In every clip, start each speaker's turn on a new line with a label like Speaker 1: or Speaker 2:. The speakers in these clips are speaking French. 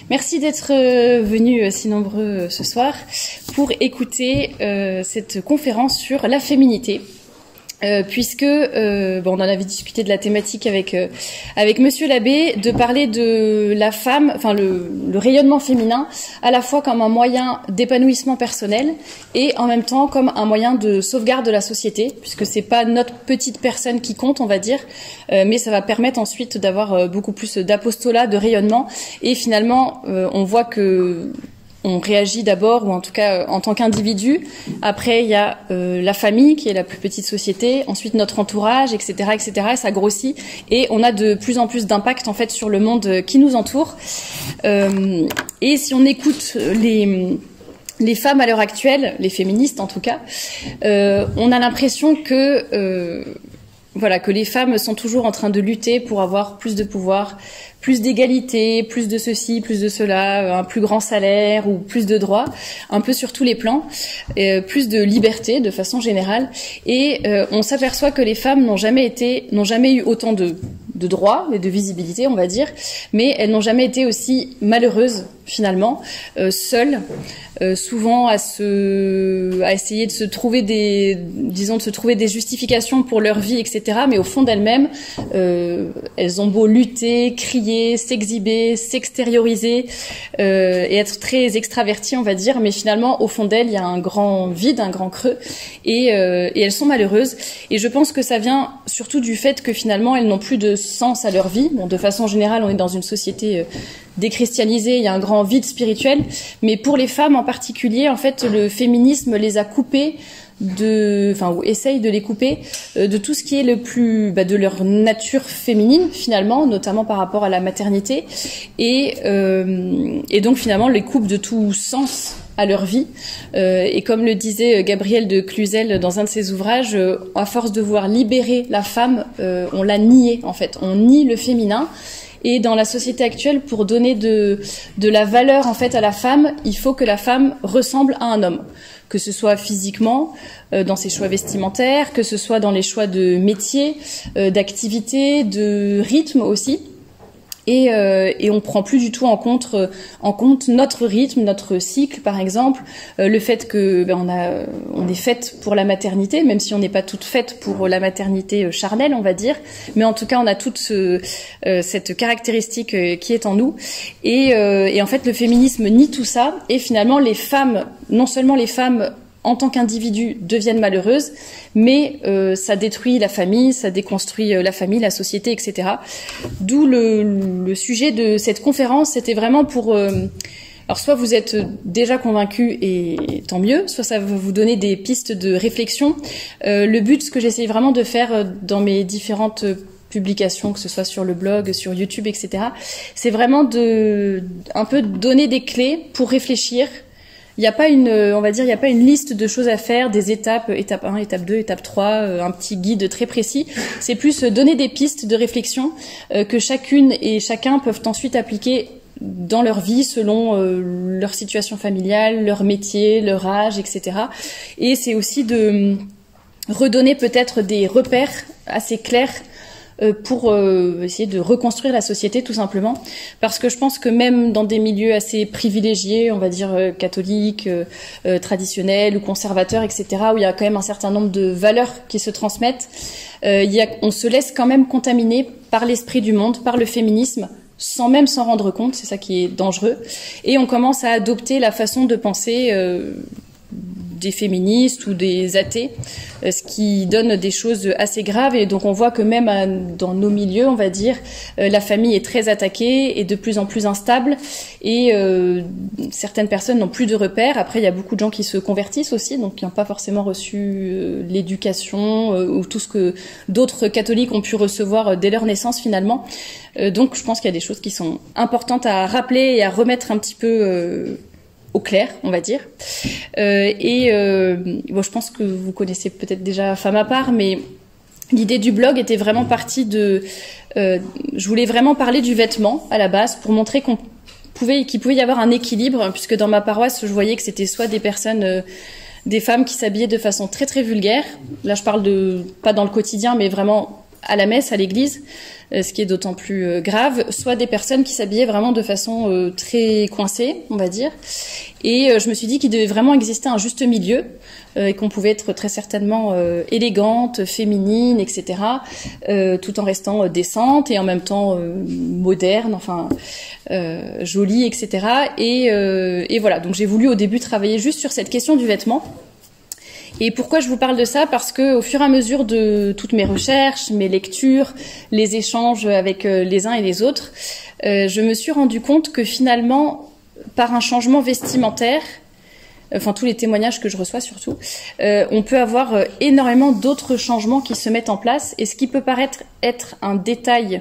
Speaker 1: Merci d'être venus si nombreux ce soir pour écouter cette conférence sur la féminité. Puisque on en avait discuté de la thématique avec Monsieur l'abbé, de parler de la femme, enfin le rayonnement féminin, à la fois comme un moyen d'épanouissement personnel et en même temps comme un moyen de sauvegarde de la société, puisque c'est pas notre petite personne qui compte, on va dire, mais ça va permettre ensuite d'avoir beaucoup plus d'apostolat, de rayonnement, et finalement on voit que on réagit d'abord, ou en tout cas en tant qu'individu. Après, il y a la famille, qui est la plus petite société. Ensuite, notre entourage, etc., etc. Et ça grossit. Et on a de plus en plus d'impact, en fait, sur le monde qui nous entoure. Et si on écoute les femmes à l'heure actuelle, les féministes en tout cas, on a l'impression que les femmes sont toujours en train de lutter pour avoir plus de pouvoir, plus d'égalité, plus de ceci, plus de cela, un plus grand salaire ou plus de droits, un peu sur tous les plans, plus de liberté de façon générale. Et on s'aperçoit que les femmes n'ont jamais eu autant de droits et de visibilité, on va dire, mais elles n'ont jamais été aussi malheureuses finalement, seules, souvent à essayer de se trouver des justifications pour leur vie, etc. Mais au fond d'elles-mêmes, elles ont beau lutter, crier, s'exhiber, s'extérioriser et être très extraverties, on va dire, mais finalement, au fond d'elles, il y a un grand vide, un grand creux, et elles sont malheureuses. Et je pense que ça vient surtout du fait que finalement, elles n'ont plus de sens à leur vie. Bon, de façon générale, on est dans une société déchristianisée, il y a un grand vide spirituel, mais pour les femmes en particulier, en fait, le féminisme les a coupées ou essaye de les couper de tout ce qui est le plus de leur nature féminine finalement, notamment par rapport à la maternité, et donc finalement les coupe de tout sens à leur vie. Et comme le disait Gabriel de Cluzel dans un de ses ouvrages, à force de vouloir libérer la femme, on l'a niée en fait, on nie le féminin. Et dans la société actuelle, pour donner de la valeur en fait à la femme, il faut que la femme ressemble à un homme, que ce soit physiquement, dans ses choix vestimentaires, que ce soit dans les choix de métier, d'activité, de rythme aussi. Et on prend plus du tout en compte notre rythme, notre cycle, par exemple, le fait que on est faite pour la maternité, même si on n'est pas toutes faites pour la maternité charnelle, on va dire, mais en tout cas on a toute cette caractéristique qui est en nous. Et en fait le féminisme nie tout ça, et finalement les femmes, non seulement les femmes en tant qu'individus deviennent malheureuses, mais ça détruit la famille, ça déconstruit la famille, la société, etc. D'où le sujet de cette conférence, c'était vraiment pour... alors soit vous êtes déjà convaincus et tant mieux, soit ça va vous donner des pistes de réflexion. Le but, ce que j'essaye vraiment de faire dans mes différentes publications, que ce soit sur le blog, sur YouTube, etc., c'est vraiment un peu donner des clés pour réfléchir. Il n'y a pas il n'y a pas une liste de choses à faire, des étapes, étape 1, étape 2, étape 3, un petit guide très précis. C'est plus donner des pistes de réflexion que chacune et chacun peuvent ensuite appliquer dans leur vie selon leur situation familiale, leur métier, leur âge, etc. Et c'est aussi de redonner peut-être des repères assez clairs pour essayer de reconstruire la société tout simplement, parce que je pense que même dans des milieux assez privilégiés, on va dire catholiques, traditionnels ou conservateurs, etc., où il y a quand même un certain nombre de valeurs qui se transmettent, on se laisse quand même contaminer par l'esprit du monde, par le féminisme, sans même s'en rendre compte, c'est ça qui est dangereux, et on commence à adopter la façon de penser des féministes ou des athées, ce qui donne des choses assez graves. Et donc on voit que même dans nos milieux, on va dire, la famille est très attaquée et de plus en plus instable, et certaines personnes n'ont plus de repères. Après, il y a beaucoup de gens qui se convertissent aussi, donc qui n'ont pas forcément reçu l'éducation ou tout ce que d'autres catholiques ont pu recevoir dès leur naissance finalement. Donc je pense qu'il y a des choses qui sont importantes à rappeler et à remettre un petit peu au clair, on va dire. Je pense que vous connaissez peut-être déjà Femme à part, mais l'idée du blog était vraiment partie de... je voulais vraiment parler du vêtement à la base pour montrer qu'il pouvait y avoir un équilibre, puisque dans ma paroisse, je voyais que c'était soit des personnes... des femmes qui s'habillaient de façon très très vulgaire. Là, je parle pas dans le quotidien, mais vraiment à la messe, à l'église, ce qui est d'autant plus grave, soit des personnes qui s'habillaient vraiment de façon très coincée, on va dire. Et je me suis dit qu'il devait vraiment exister un juste milieu, et qu'on pouvait être très certainement élégante, féminine, etc., tout en restant décente et en même temps moderne, enfin jolie, etc. Et voilà, donc j'ai voulu au début travailler juste sur cette question du vêtement. Et pourquoi je vous parle de ça? Parce que au fur et à mesure de toutes mes recherches, mes lectures, les échanges avec les uns et les autres, je me suis rendu compte que finalement, par un changement vestimentaire, enfin tous les témoignages que je reçois surtout, on peut avoir énormément d'autres changements qui se mettent en place. Et ce qui peut paraître être un détail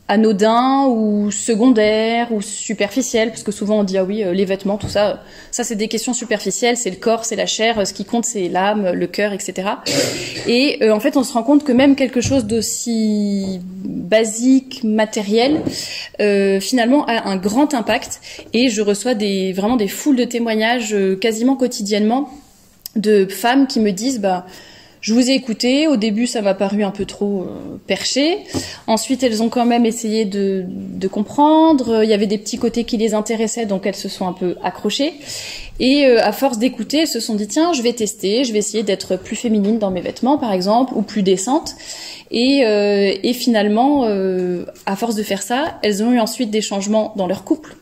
Speaker 1: anodin ou secondaire ou superficiel, parce que souvent on dit ah oui, les vêtements, tout ça, ça c'est des questions superficielles, c'est le corps, c'est la chair, ce qui compte c'est l'âme, le cœur, etc. Et en fait on se rend compte que même quelque chose d'aussi basique, matériel, finalement a un grand impact. Et je reçois vraiment des foules de témoignages quasiment quotidiennement de femmes qui me disent je vous ai écouté, au début ça m'a paru un peu trop perché, ensuite elles ont quand même essayé de comprendre, il y avait des petits côtés qui les intéressaient, donc elles se sont un peu accrochées, et à force d'écouter, elles se sont dit tiens, je vais tester, je vais essayer d'être plus féminine dans mes vêtements par exemple, ou plus décente, et finalement, à force de faire ça, elles ont eu ensuite des changements dans leur couple.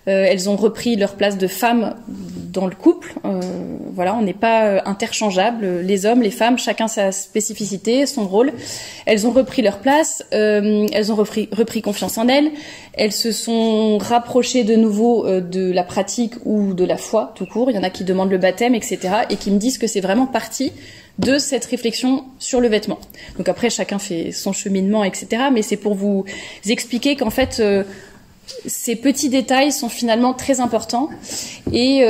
Speaker 1: Elles ont repris leur place de femme dans le couple. Voilà, on n'est pas interchangeables. Les hommes, les femmes, chacun sa spécificité, son rôle. Elles ont repris leur place. Elles ont repris confiance en elles. Elles se sont rapprochées de nouveau de la pratique ou de la foi, tout court. Il y en a qui demandent le baptême, etc. et qui me disent que c'est vraiment partie de cette réflexion sur le vêtement. Donc après, chacun fait son cheminement, etc. Mais c'est pour vous expliquer qu'en fait, ces petits détails sont finalement très importants. Et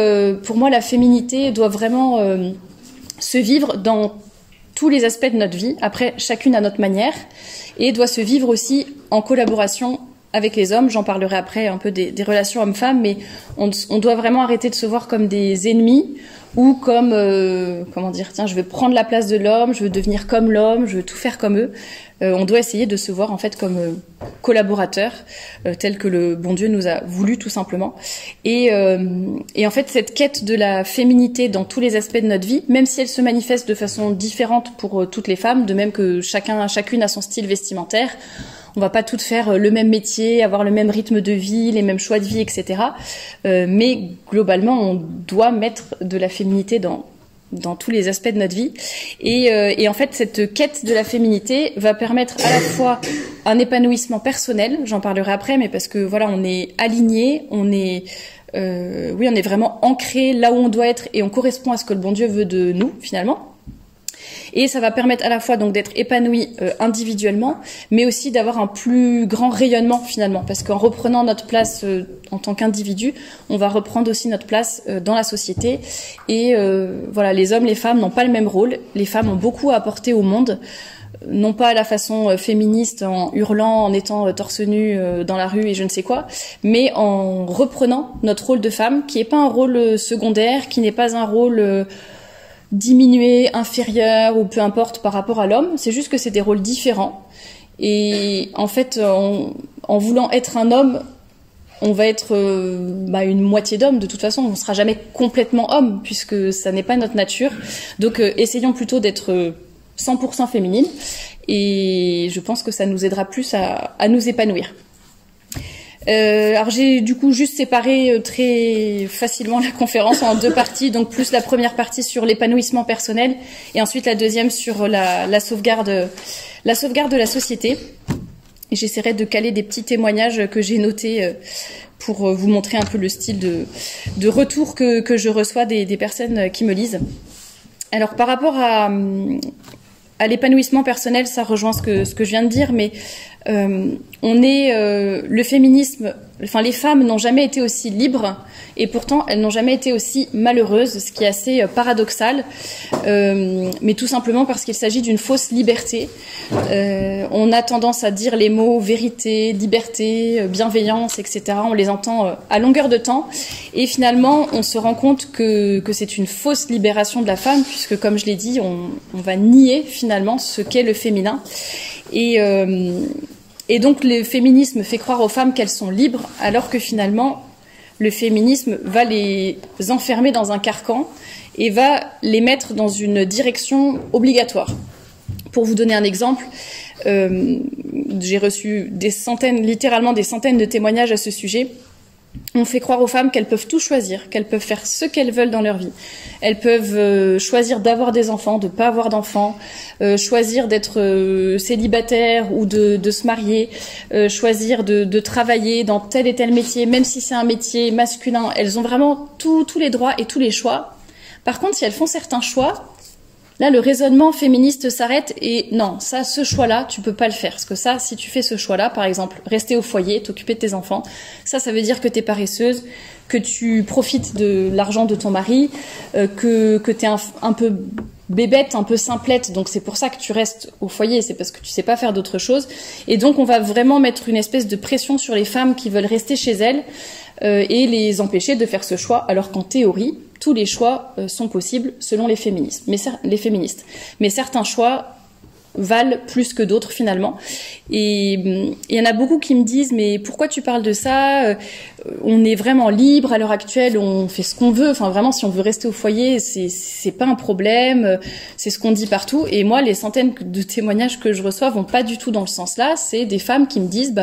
Speaker 1: pour moi, la féminité doit vraiment se vivre dans tous les aspects de notre vie, après chacune à notre manière, et doit se vivre aussi en collaboration avec les hommes. J'en parlerai après un peu des relations hommes-femmes, mais on doit vraiment arrêter de se voir comme des ennemis ou comme, comment dire, tiens, je veux prendre la place de l'homme, je veux devenir comme l'homme, je veux tout faire comme eux. On doit essayer de se voir en fait comme collaborateurs, tels que le bon Dieu nous a voulu tout simplement. Et en fait, cette quête de la féminité dans tous les aspects de notre vie, même si elle se manifeste de façon différente pour toutes les femmes, de même que chacune a son style vestimentaire, on va pas toutes faire le même métier, avoir le même rythme de vie, les mêmes choix de vie, etc. Mais globalement, on doit mettre de la féminité dans tous les aspects de notre vie. Et en fait, cette quête de la féminité va permettre à la fois un épanouissement personnel, j'en parlerai après, mais parce que voilà, on est aligné, on est vraiment ancré là où on doit être et on correspond à ce que le bon Dieu veut de nous, finalement. Et ça va permettre à la fois donc d'être épanoui individuellement, mais aussi d'avoir un plus grand rayonnement finalement, parce qu'en reprenant notre place en tant qu'individu, on va reprendre aussi notre place dans la société. Et voilà, les hommes, les femmes n'ont pas le même rôle. Les femmes ont beaucoup à apporter au monde, non pas à la façon féministe en hurlant, en étant torse nu dans la rue et je ne sais quoi, mais en reprenant notre rôle de femme, qui n'est pas un rôle secondaire, qui n'est pas un rôle diminué, inférieur ou peu importe par rapport à l'homme. C'est juste que c'est des rôles différents. Et en fait, en voulant être un homme, on va être une moitié d'homme. De toute façon, on ne sera jamais complètement homme puisque ça n'est pas notre nature. Donc, essayons plutôt d'être 100% féminine. Et je pense que ça nous aidera plus à nous épanouir. Alors j'ai du coup juste séparé très facilement la conférence en deux parties, donc plus la première partie sur l'épanouissement personnel et ensuite la deuxième sur la sauvegarde de la société. Et j'essaierai de caler des petits témoignages que j'ai notés pour vous montrer un peu le style de retour que je reçois des personnes qui me lisent. Alors par rapport à l'épanouissement personnel, ça rejoint ce que je viens de dire, mais le féminisme enfin, les femmes n'ont jamais été aussi libres et pourtant elles n'ont jamais été aussi malheureuses, ce qui est assez paradoxal, mais tout simplement parce qu'il s'agit d'une fausse liberté. On a tendance à dire les mots vérité, liberté, bienveillance, etc. On les entend à longueur de temps et finalement on se rend compte que c'est une fausse libération de la femme puisque, comme je l'ai dit, on va nier finalement ce qu'est le féminin. Et donc le féminisme fait croire aux femmes qu'elles sont libres, alors que finalement le féminisme va les enfermer dans un carcan et va les mettre dans une direction obligatoire. Pour vous donner un exemple, j'ai reçu littéralement des centaines de témoignages à ce sujet. On fait croire aux femmes qu'elles peuvent tout choisir, qu'elles peuvent faire ce qu'elles veulent dans leur vie. Elles peuvent choisir d'avoir des enfants, de ne pas avoir d'enfants, choisir d'être célibataire ou de se marier, choisir de travailler dans tel et tel métier, même si c'est un métier masculin. Elles ont vraiment tous les droits et tous les choix. Par contre, si elles font certains choix, là, le raisonnement féministe s'arrête et non, ce choix-là, tu peux pas le faire. Parce que ça, si tu fais ce choix-là, par exemple, rester au foyer, t'occuper de tes enfants, ça veut dire que t'es paresseuse, que tu profites de l'argent de ton mari, que t'es un peu bébête, un peu simplette, donc c'est pour ça que tu restes au foyer, c'est parce que tu sais pas faire d'autre chose. Et donc, on va vraiment mettre une espèce de pression sur les femmes qui veulent rester chez elles et les empêcher de faire ce choix, alors qu'en théorie, tous les choix sont possibles selon les féministes. Mais certains choix valent plus que d'autres finalement. Et il y en a beaucoup qui me disent mais pourquoi tu parles de ça? On est vraiment libre à l'heure actuelle, on fait ce qu'on veut. Enfin vraiment, si on veut rester au foyer, c'est pas un problème. C'est ce qu'on dit partout. Et moi, les centaines de témoignages que je reçois vont pas du tout dans le sens-là. C'est des femmes qui me disent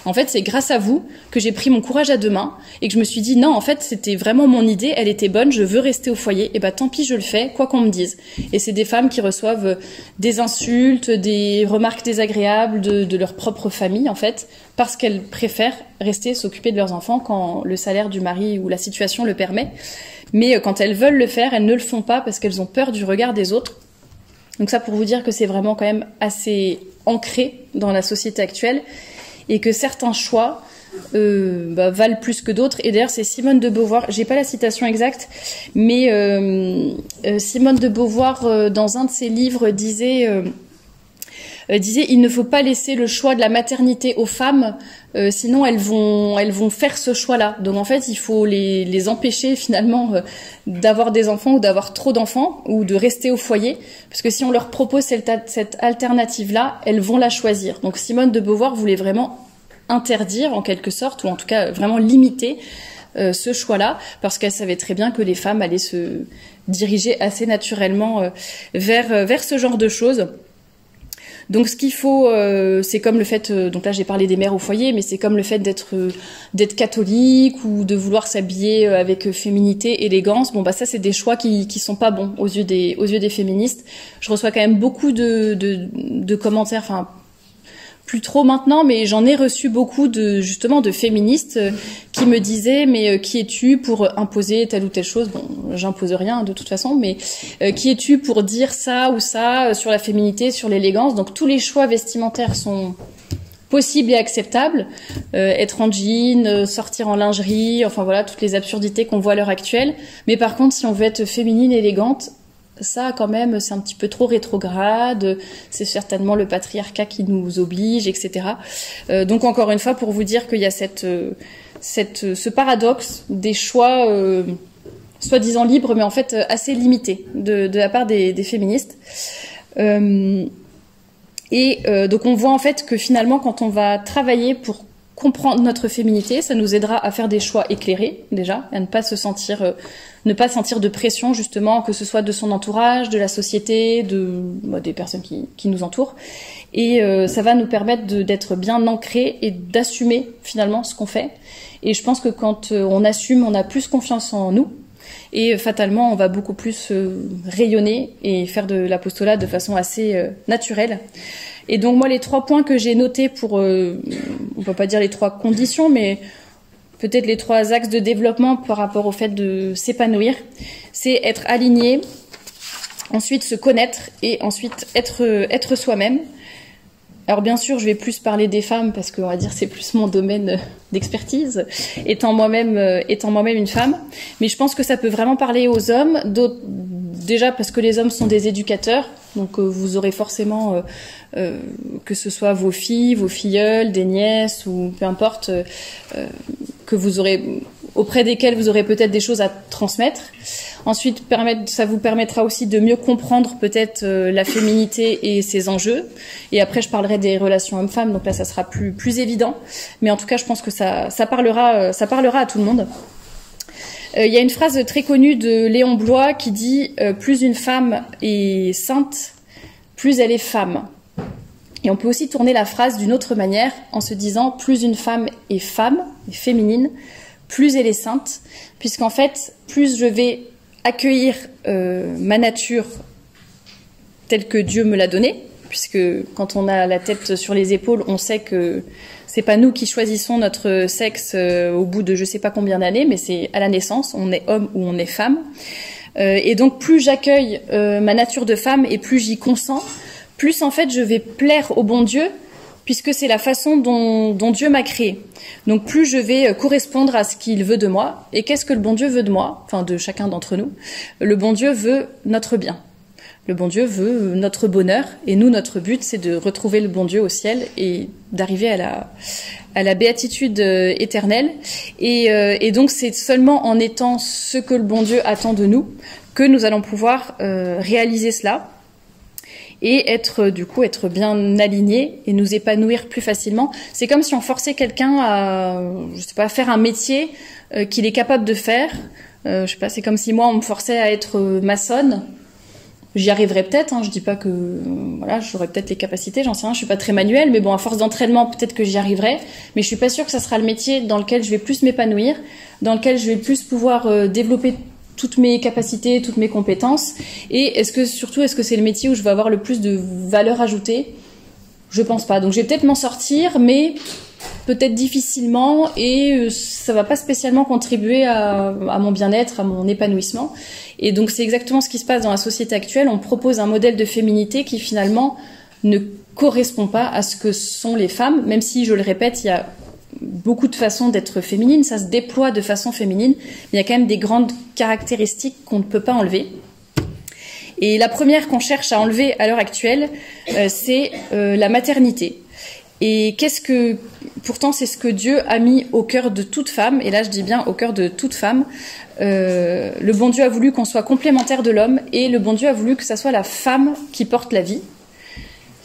Speaker 1: en fait c'est grâce à vous que j'ai pris mon courage à deux mains et que je me suis dit non, en fait c'était vraiment mon idée, elle était bonne, je veux rester au foyer. Et tant pis, je le fais, quoi qu'on me dise. Et c'est des femmes qui reçoivent des insultes, des remarques désagréables de leur propre famille en fait, parce qu'elles préfèrent rester s'occuper de leurs enfants quand le salaire du mari ou la situation le permet. Mais quand elles veulent le faire, elles ne le font pas parce qu'elles ont peur du regard des autres. Donc ça pour vous dire que c'est vraiment quand même assez ancré dans la société actuelle et que certains choix valent plus que d'autres. Et d'ailleurs c'est Simone de Beauvoir, j'ai pas la citation exacte, mais Simone de Beauvoir dans un de ses livres disait il ne faut pas laisser le choix de la maternité aux femmes, sinon elles vont faire ce choix-là. Donc en fait, il faut les empêcher finalement d'avoir des enfants ou d'avoir trop d'enfants ou de rester au foyer, parce que si on leur propose cette alternative-là, elles vont la choisir. Donc Simone de Beauvoir voulait vraiment interdire en quelque sorte, ou en tout cas vraiment limiter ce choix-là, parce qu'elle savait très bien que les femmes allaient se diriger assez naturellement vers ce genre de choses. Donc ce qu'il faut, c'est comme le fait, donc là j'ai parlé des mères au foyer, mais c'est comme le fait d'être catholique ou de vouloir s'habiller avec féminité, élégance. Bon ça c'est des choix qui sont pas bons aux yeux des féministes. Je reçois quand même beaucoup de commentaires, enfin plus trop maintenant, mais j'en ai reçu beaucoup de féministes qui me disaient mais qui es-tu pour imposer telle ou telle chose? Bon, j'impose rien de toute façon, mais qui es-tu pour dire ça ou ça sur la féminité, sur l'élégance? Donc tous les choix vestimentaires sont possibles et acceptables, être en jean, sortir en lingerie, enfin voilà toutes les absurdités qu'on voit à l'heure actuelle. Mais par contre, si on veut être féminine, élégante, ça quand même c'est un petit peu trop rétrograde, c'est certainement le patriarcat qui nous oblige, etc. Donc encore une fois pour vous dire qu'il y a ce paradoxe des choix soi-disant libres mais en fait assez limités de la part des féministes. Donc on voit en fait que finalement quand on va travailler pour comprendre notre féminité, ça nous aidera à faire des choix éclairés déjà, à ne pas sentir de pression justement, que ce soit de son entourage, de la société, des personnes qui nous entourent. Et ça va nous permettre d'être bien ancrés et d'assumer finalement ce qu'on fait. Et je pense que quand on assume, on a plus confiance en nous. Et fatalement, on va beaucoup plus rayonner et faire de l'apostolat de façon assez naturelle. Et donc moi, les 3 points que j'ai notés pour, on peut pas dire les 3 conditions, mais peut-être les 3 axes de développement par rapport au fait de s'épanouir, c'est être aligné, ensuite se connaître et ensuite être soi-même. Alors bien sûr, je vais plus parler des femmes parce qu'on va dire c'est plus mon domaine d'expertise, étant moi-même une femme. Mais je pense que ça peut vraiment parler aux hommes. Déjà parce que les hommes sont des éducateurs, donc vous aurez forcément, que ce soit vos filles, vos filleules, des nièces ou peu importe, que vous aurez auprès desquels vous aurez peut-être des choses à transmettre. Ensuite, ça vous permettra aussi de mieux comprendre peut-être la féminité et ses enjeux. Et après, je parlerai des relations hommes-femmes, donc là, ça sera plus évident. Mais en tout cas, je pense que ça parlera à tout le monde. Il y a une phrase très connue de Léon Bloy qui dit plus une femme est sainte, plus elle est femme. Et on peut aussi tourner la phrase d'une autre manière en se disant plus une femme est féminine, plus elle est sainte, puisqu'en fait, plus je vais accueillir ma nature telle que Dieu me l'a donnée, puisque quand on a la tête sur les épaules, on sait que c'est pas nous qui choisissons notre sexe au bout de je sais pas combien d'années, mais c'est à la naissance, on est homme ou on est femme. Et donc plus j'accueille ma nature de femme et plus j'y consens, plus en fait je vais plaire au bon Dieu, puisque c'est la façon dont Dieu m'a créé. Donc plus je vais correspondre à ce qu'il veut de moi. Et qu'est-ce que le bon Dieu veut de moi? Enfin, de chacun d'entre nous. Le bon Dieu veut notre bien. Le bon Dieu veut notre bonheur. Et nous, notre but, c'est de retrouver le bon Dieu au ciel et d'arriver à la béatitude éternelle. Et donc c'est seulement en étant ce que le bon Dieu attend de nous que nous allons pouvoir réaliser cela. Et être bien aligné et nous épanouir plus facilement. C'est comme si on forçait quelqu'un à, faire un métier qu'il est capable de faire. C'est comme si moi on me forçait à être maçonne. J'y arriverais peut-être, hein, je dis pas que j'aurais peut-être les capacités, j'en sais rien, je suis pas très manuelle, mais bon, à force d'entraînement, peut-être que j'y arriverai, mais je suis pas sûre que ça sera le métier dans lequel je vais plus m'épanouir, dans lequel je vais plus pouvoir développer toutes mes capacités, toutes mes compétences. Et est-ce que c'est le métier où je vais avoir le plus de valeur ajoutée? Je pense pas. Donc je vais peut-être m'en sortir, mais peut-être difficilement, et ça va pas spécialement contribuer à mon bien-être, à mon épanouissement. Et donc c'est exactement ce qui se passe dans la société actuelle. On propose un modèle de féminité qui finalement ne correspond pas à ce que sont les femmes, même si, je le répète, il y a beaucoup de façons d'être féminine, ça se déploie de façon féminine, mais il y a quand même des grandes caractéristiques qu'on ne peut pas enlever. Et la première qu'on cherche à enlever à l'heure actuelle, c'est la maternité. Et pourtant c'est ce que Dieu a mis au cœur de toute femme, et là je dis bien au cœur de toute femme. Le bon Dieu a voulu qu'on soit complémentaire de l'homme, et le bon Dieu a voulu que ça soit la femme qui porte la vie.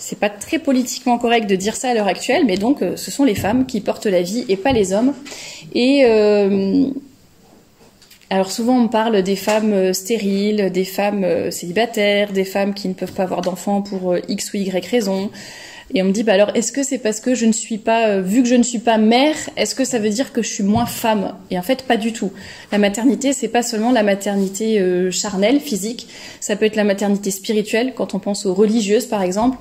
Speaker 1: C'est pas très politiquement correct de dire ça à l'heure actuelle, mais donc ce sont les femmes qui portent la vie et pas les hommes. Et alors souvent on parle des femmes stériles, des femmes célibataires, des femmes qui ne peuvent pas avoir d'enfants pour X ou Y raison. Et on me dit, alors est-ce que c'est parce que je ne suis pas, vu que je ne suis pas mère, est-ce que ça veut dire que je suis moins femme? Et en fait, pas du tout. La maternité, c'est pas seulement la maternité charnelle, physique. Ça peut être la maternité spirituelle, quand on pense aux religieuses, par exemple.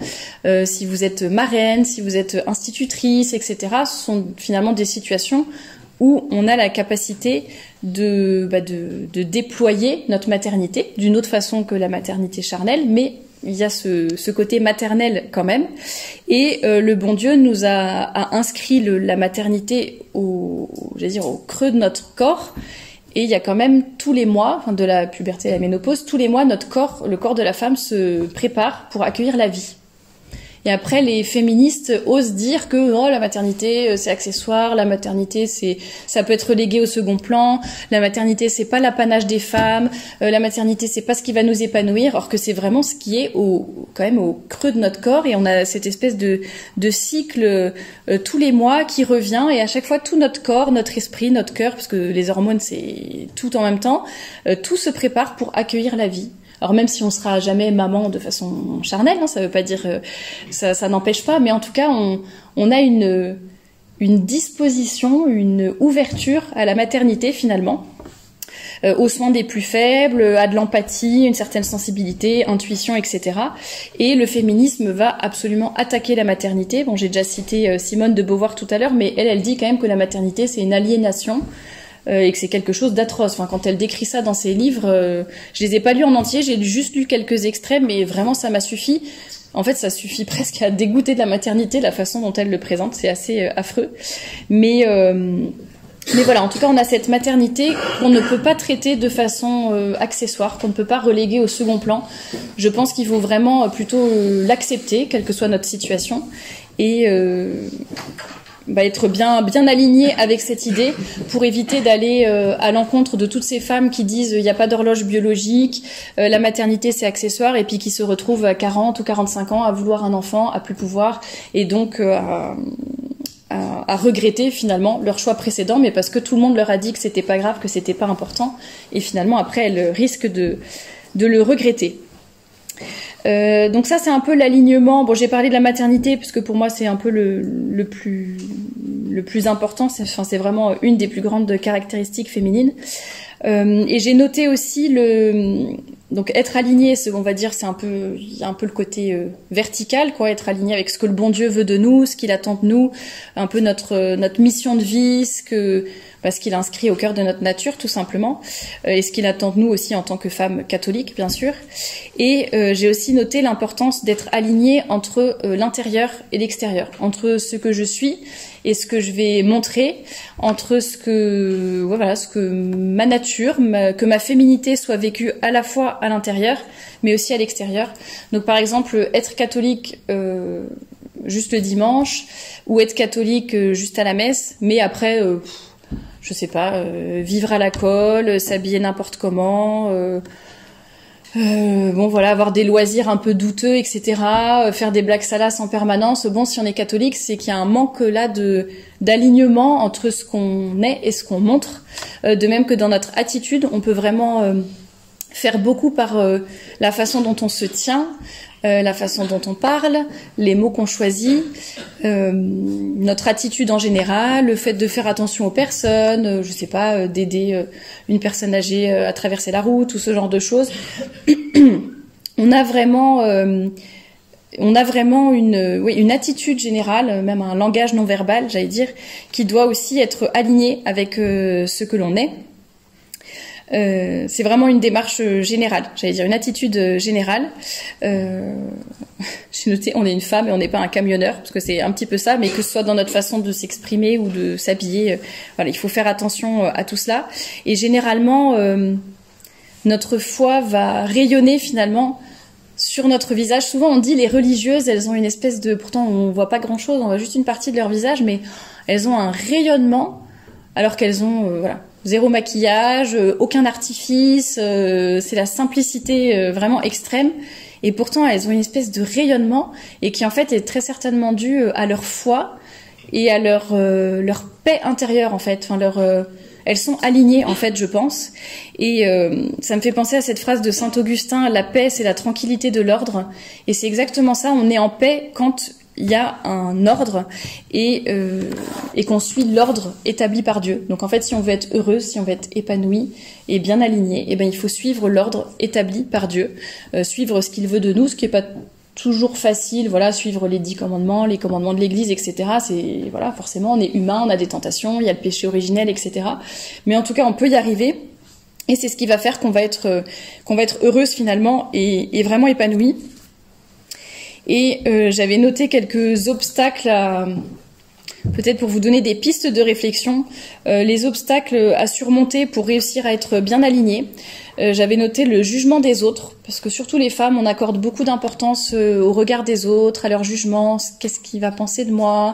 Speaker 1: Si vous êtes marraine, si vous êtes institutrice, etc. Ce sont finalement des situations où on a la capacité de déployer notre maternité d'une autre façon que la maternité charnelle, mais il y a ce côté maternel quand même. Et le bon Dieu nous a inscrit la maternité au creux de notre corps. Et il y a quand même tous les mois, de la puberté à la ménopause, tous les mois, le corps de la femme se prépare pour accueillir la vie. Et après, les féministes osent dire que la maternité c'est accessoire, la maternité ça peut être relégué au second plan, la maternité c'est pas l'apanage des femmes, la maternité c'est pas ce qui va nous épanouir, or que c'est vraiment ce qui est quand même au creux de notre corps, et on a cette espèce de cycle tous les mois qui revient, et à chaque fois tout notre corps, notre esprit, notre cœur, parce que les hormones c'est tout en même temps, tout se prépare pour accueillir la vie. Alors même si on sera jamais maman de façon charnelle, ça veut pas dire ça n'empêche pas, mais en tout cas on a une disposition, une ouverture à la maternité finalement, aux soins des plus faibles, à de l'empathie, une certaine sensibilité, intuition, etc. Et le féminisme va absolument attaquer la maternité. Bon, j'ai déjà cité Simone de Beauvoir tout à l'heure, mais elle dit quand même que la maternité c'est une aliénation. Et que c'est quelque chose d'atroce. Enfin, quand elle décrit ça dans ses livres, je les ai pas lus en entier, j'ai juste lu quelques extraits, mais vraiment ça m'a suffi. En fait, ça suffit presque à dégoûter de la maternité, la façon dont elle le présente. C'est assez affreux. Mais voilà, en tout cas, on a cette maternité qu'on ne peut pas traiter de façon accessoire, qu'on ne peut pas reléguer au second plan. Je pense qu'il faut vraiment plutôt l'accepter, quelle que soit notre situation, et être bien aligné avec cette idée pour éviter d'aller à l'encontre de toutes ces femmes qui disent il n'y a pas d'horloge biologique, la maternité c'est accessoire, et puis qui se retrouvent à 40 ou 45 ans à vouloir un enfant, à plus pouvoir, et donc à regretter finalement leur choix précédent, mais parce que tout le monde leur a dit que c'était pas grave, que c'était pas important, et finalement après elles risquent de le regretter. Donc ça c'est un peu l'alignement. Bon, j'ai parlé de la maternité parce que pour moi c'est un peu le plus important. C'est vraiment une des plus grandes caractéristiques féminines. Et j'ai noté aussi donc être aligné, on va dire, il y a un peu le côté vertical, quoi, être aligné avec ce que le bon Dieu veut de nous, ce qu'il attend de nous, un peu notre mission de vie, ce qu'il a inscrit au cœur de notre nature, tout simplement, et ce qu'il attend de nous aussi en tant que femme catholique, bien sûr. Et j'ai aussi noté l'importance d'être aligné entre l'intérieur et l'extérieur, entre ce que je suis et ce que je vais montrer, entre ce que ma nature, que ma féminité soit vécue à la fois à l'intérieur, mais aussi à l'extérieur. Donc par exemple, être catholique juste le dimanche, ou être catholique juste à la messe, mais après, je sais pas, vivre à la colle, s'habiller n'importe comment, avoir des loisirs un peu douteux, etc., faire des blagues salaces en permanence. Bon, si on est catholique, c'est qu'il y a un manque là d'alignement entre ce qu'on est et ce qu'on montre. De même que dans notre attitude, on peut vraiment faire beaucoup par la façon dont on se tient, la façon dont on parle, les mots qu'on choisit, notre attitude en général, le fait de faire attention aux personnes, je sais pas, d'aider une personne âgée à traverser la route, tout ce genre de choses. On a vraiment une attitude générale, même un langage non verbal, j'allais dire, qui doit aussi être aligné avec ce que l'on est. C'est vraiment une démarche générale, j'allais dire une attitude générale. J'ai noté, on est une femme et on n'est pas un camionneur, parce que c'est un petit peu ça, mais que ce soit dans notre façon de s'exprimer ou de s'habiller, il faut faire attention à tout cela. Et généralement, notre foi va rayonner finalement sur notre visage. Souvent on dit les religieuses, elles ont une espèce de... Pourtant on voit pas grand-chose, on voit juste une partie de leur visage, mais elles ont un rayonnement, alors qu'elles ont... zéro maquillage, aucun artifice, c'est la simplicité vraiment extrême. Et pourtant, elles ont une espèce de rayonnement et qui en fait est très certainement dû à leur foi et à leur paix intérieure en fait. Elles sont alignées en fait, je pense. Et ça me fait penser à cette phrase de Saint Augustin, la paix c'est la tranquillité de l'ordre. Et c'est exactement ça, on est en paix quand il y a un ordre et qu'on suit l'ordre établi par Dieu. Donc en fait, si on veut être heureuse, si on veut être épanouie et bien alignée, il faut suivre l'ordre établi par Dieu, suivre ce qu'il veut de nous, ce qui est pas toujours facile, suivre les 10 commandements, les commandements de l'Église, etc. C'est forcément, on est humain, on a des tentations, il y a le péché originel, etc. Mais en tout cas, on peut y arriver. Et c'est ce qui va faire qu'on va être heureuse finalement et vraiment épanouie. Et j'avais noté quelques obstacles peut-être pour vous donner des pistes de réflexion, les obstacles à surmonter pour réussir à être bien aligné. J'avais noté le jugement des autres, parce que surtout les femmes, on accorde beaucoup d'importance au regard des autres, à leur jugement, qu'est-ce qu'il va penser de moi,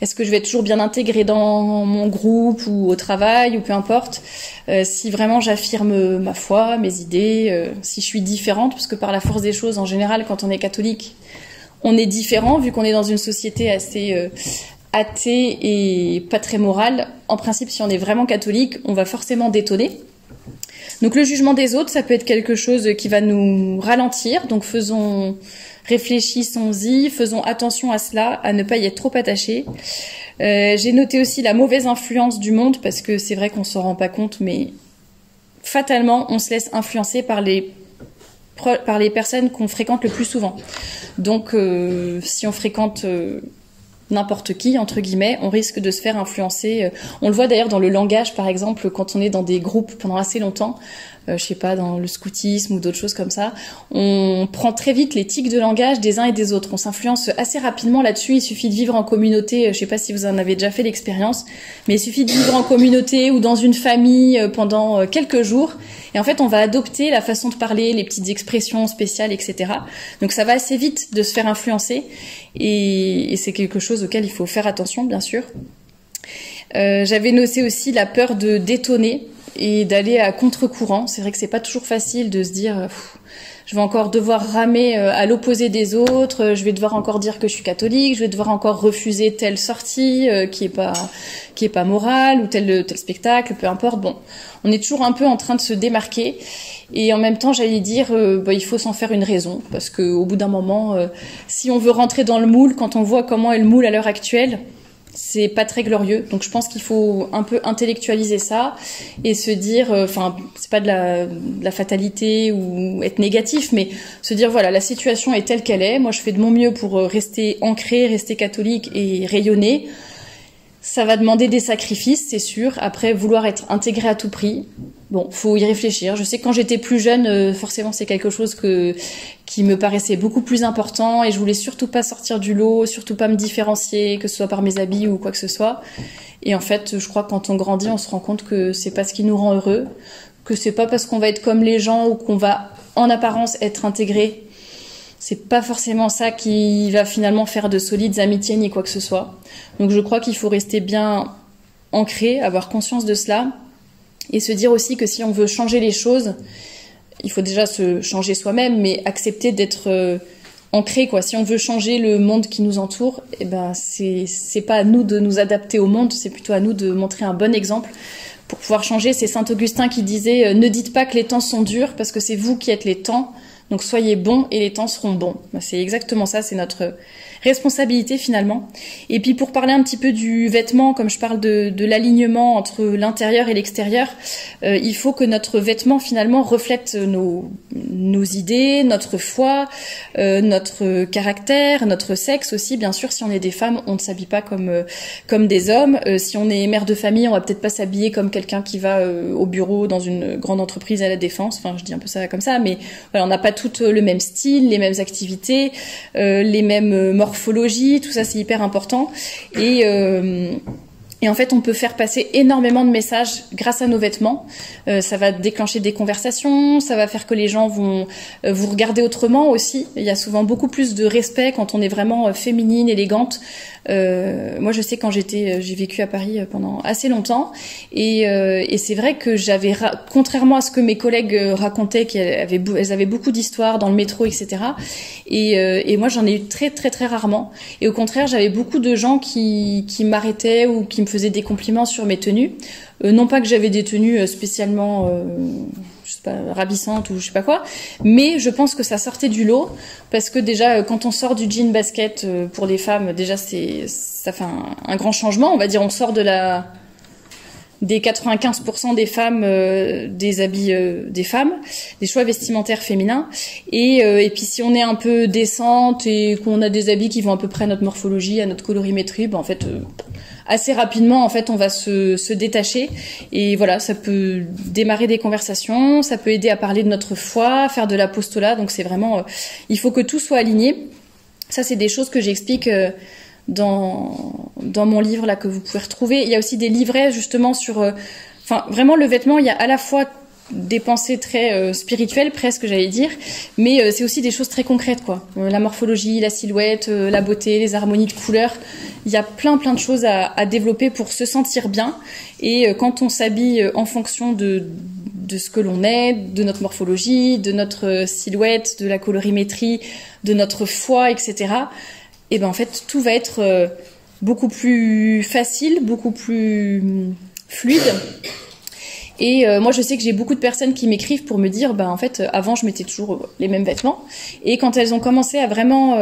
Speaker 1: est-ce que je vais être toujours bien intégrée dans mon groupe ou au travail, ou peu importe, si vraiment j'affirme ma foi, mes idées, si je suis différente, parce que par la force des choses, en général, quand on est catholique, on est différent, vu qu'on est dans une société assez athée et pas très morale. En principe, si on est vraiment catholique, on va forcément détonner. Donc le jugement des autres, ça peut être quelque chose qui va nous ralentir, donc réfléchissons-y, faisons attention à cela, à ne pas y être trop attachés. J'ai noté aussi la mauvaise influence du monde, parce que c'est vrai qu'on s'en rend pas compte, mais fatalement, on se laisse influencer par les personnes qu'on fréquente le plus souvent. Donc si on fréquente n'importe qui, entre guillemets, on risque de se faire influencer. On le voit d'ailleurs dans le langage, par exemple, quand on est dans des groupes pendant assez longtemps, je sais pas, dans le scoutisme ou d'autres choses comme ça, on prend très vite les tics de langage des uns et des autres. On s'influence assez rapidement là-dessus. Il suffit de vivre en communauté. Je sais pas si vous en avez déjà fait l'expérience, mais il suffit de vivre en communauté ou dans une famille pendant quelques jours. Et en fait, on va adopter la façon de parler, les petites expressions spéciales, etc. Donc ça va assez vite de se faire influencer. Et c'est quelque chose auquel il faut faire attention, bien sûr. J'avais noté aussi la peur de détonner et d'aller à contre-courant. C'est vrai que c'est pas toujours facile de se dire je vais encore devoir ramer à l'opposé des autres, je vais devoir encore dire que je suis catholique, je vais devoir encore refuser telle sortie qui est pas morale ou tel spectacle, peu importe. Bon, on est toujours un peu en train de se démarquer et en même temps, j'allais dire il faut s'en faire une raison parce que au bout d'un moment si on veut rentrer dans le moule, quand on voit comment est le moule à l'heure actuelle, c'est pas très glorieux. Donc je pense qu'il faut un peu intellectualiser ça et se dire, c'est pas de la fatalité ou être négatif, mais se dire voilà, la situation est telle qu'elle est. Moi, je fais de mon mieux pour rester ancré, rester catholique et rayonner. Ça va demander des sacrifices, c'est sûr. Après, vouloir être intégré à tout prix, bon, faut y réfléchir. Je sais que quand j'étais plus jeune, forcément, c'est quelque chose qui me paraissait beaucoup plus important et je voulais surtout pas sortir du lot, surtout pas me différencier, que ce soit par mes habits ou quoi que ce soit. Et en fait, je crois que quand on grandit, on se rend compte que c'est pas ce qui nous rend heureux, que c'est pas parce qu'on va être comme les gens ou qu'on va en apparence être intégré. C'est pas forcément ça qui va finalement faire de solides amitiés ni quoi que ce soit. Donc je crois qu'il faut rester bien ancré, avoir conscience de cela et se dire aussi que si on veut changer les choses, il faut déjà se changer soi-même, mais accepter d'être ancré, quoi. Si on veut changer le monde qui nous entoure, eh ben c'est pas à nous de nous adapter au monde, c'est plutôt à nous de montrer un bon exemple pour pouvoir changer. C'est Saint Augustin qui disait ne dites pas que les temps sont durs parce que c'est vous qui êtes les temps. Donc soyez bons et les temps seront bons. C'est exactement ça, c'est notre responsabilité finalement. Et puis pour parler un petit peu du vêtement, comme je parle de l'alignement entre l'intérieur et l'extérieur, il faut que notre vêtement finalement reflète nos idées, notre foi, notre caractère, notre sexe aussi. Bien sûr, si on est des femmes, on ne s'habille pas comme des hommes. Si on est mère de famille, on va peut-être pas s'habiller comme quelqu'un qui va au bureau dans une grande entreprise à la défense. Enfin, je dis un peu ça comme ça, mais voilà, on n'a pas toutes le même style, les mêmes activités, les mêmes morphologies, tout ça c'est hyper important. Et en fait, on peut faire passer énormément de messages grâce à nos vêtements. Ça va déclencher des conversations, ça va faire que les gens vont vous regarder autrement aussi. Il y a souvent beaucoup plus de respect quand on est vraiment féminine, élégante. Moi, je sais quand j'ai vécu à Paris pendant assez longtemps, et c'est vrai que contrairement à ce que mes collègues racontaient, elles avaient beaucoup d'histoires dans le métro, etc. Et moi, j'en ai eu très très très rarement. Et au contraire, j'avais beaucoup de gens qui m'arrêtaient ou qui me faisaient des compliments sur mes tenues. Non pas que j'avais des tenues spécialement je sais pas, ravissantes ou je sais pas quoi, mais je pense que ça sortait du lot parce que déjà quand on sort du jean basket pour les femmes, déjà ça fait un grand changement, on va dire. On sort des 95% des femmes, des habits des femmes, des choix vestimentaires féminins, et puis si on est un peu décente et qu'on a des habits qui vont à peu près à notre morphologie, à notre colorimétrie, ben en fait assez rapidement en fait on va se détacher, et voilà, ça peut démarrer des conversations, ça peut aider à parler de notre foi, faire de l'apostolat. Donc c'est vraiment il faut que tout soit aligné. Ça c'est des choses que j'explique dans mon livre là que vous pouvez retrouver. Il y a aussi des livrets justement sur vraiment le vêtement, il y a à la fois des pensées très spirituelles presque, j'allais dire, mais c'est aussi des choses très concrètes, quoi. La morphologie, la silhouette, la beauté, les harmonies de couleurs. Il y a plein de choses à développer pour se sentir bien. Et quand on s'habille en fonction de ce que l'on est, de notre morphologie, de notre silhouette, de la colorimétrie, de notre foi, etc., et ben en fait tout va être beaucoup plus facile, beaucoup plus fluide. Et moi, je sais que j'ai beaucoup de personnes qui m'écrivent pour me dire, en fait, avant, je mettais toujours les mêmes vêtements. Et quand elles ont commencé à vraiment,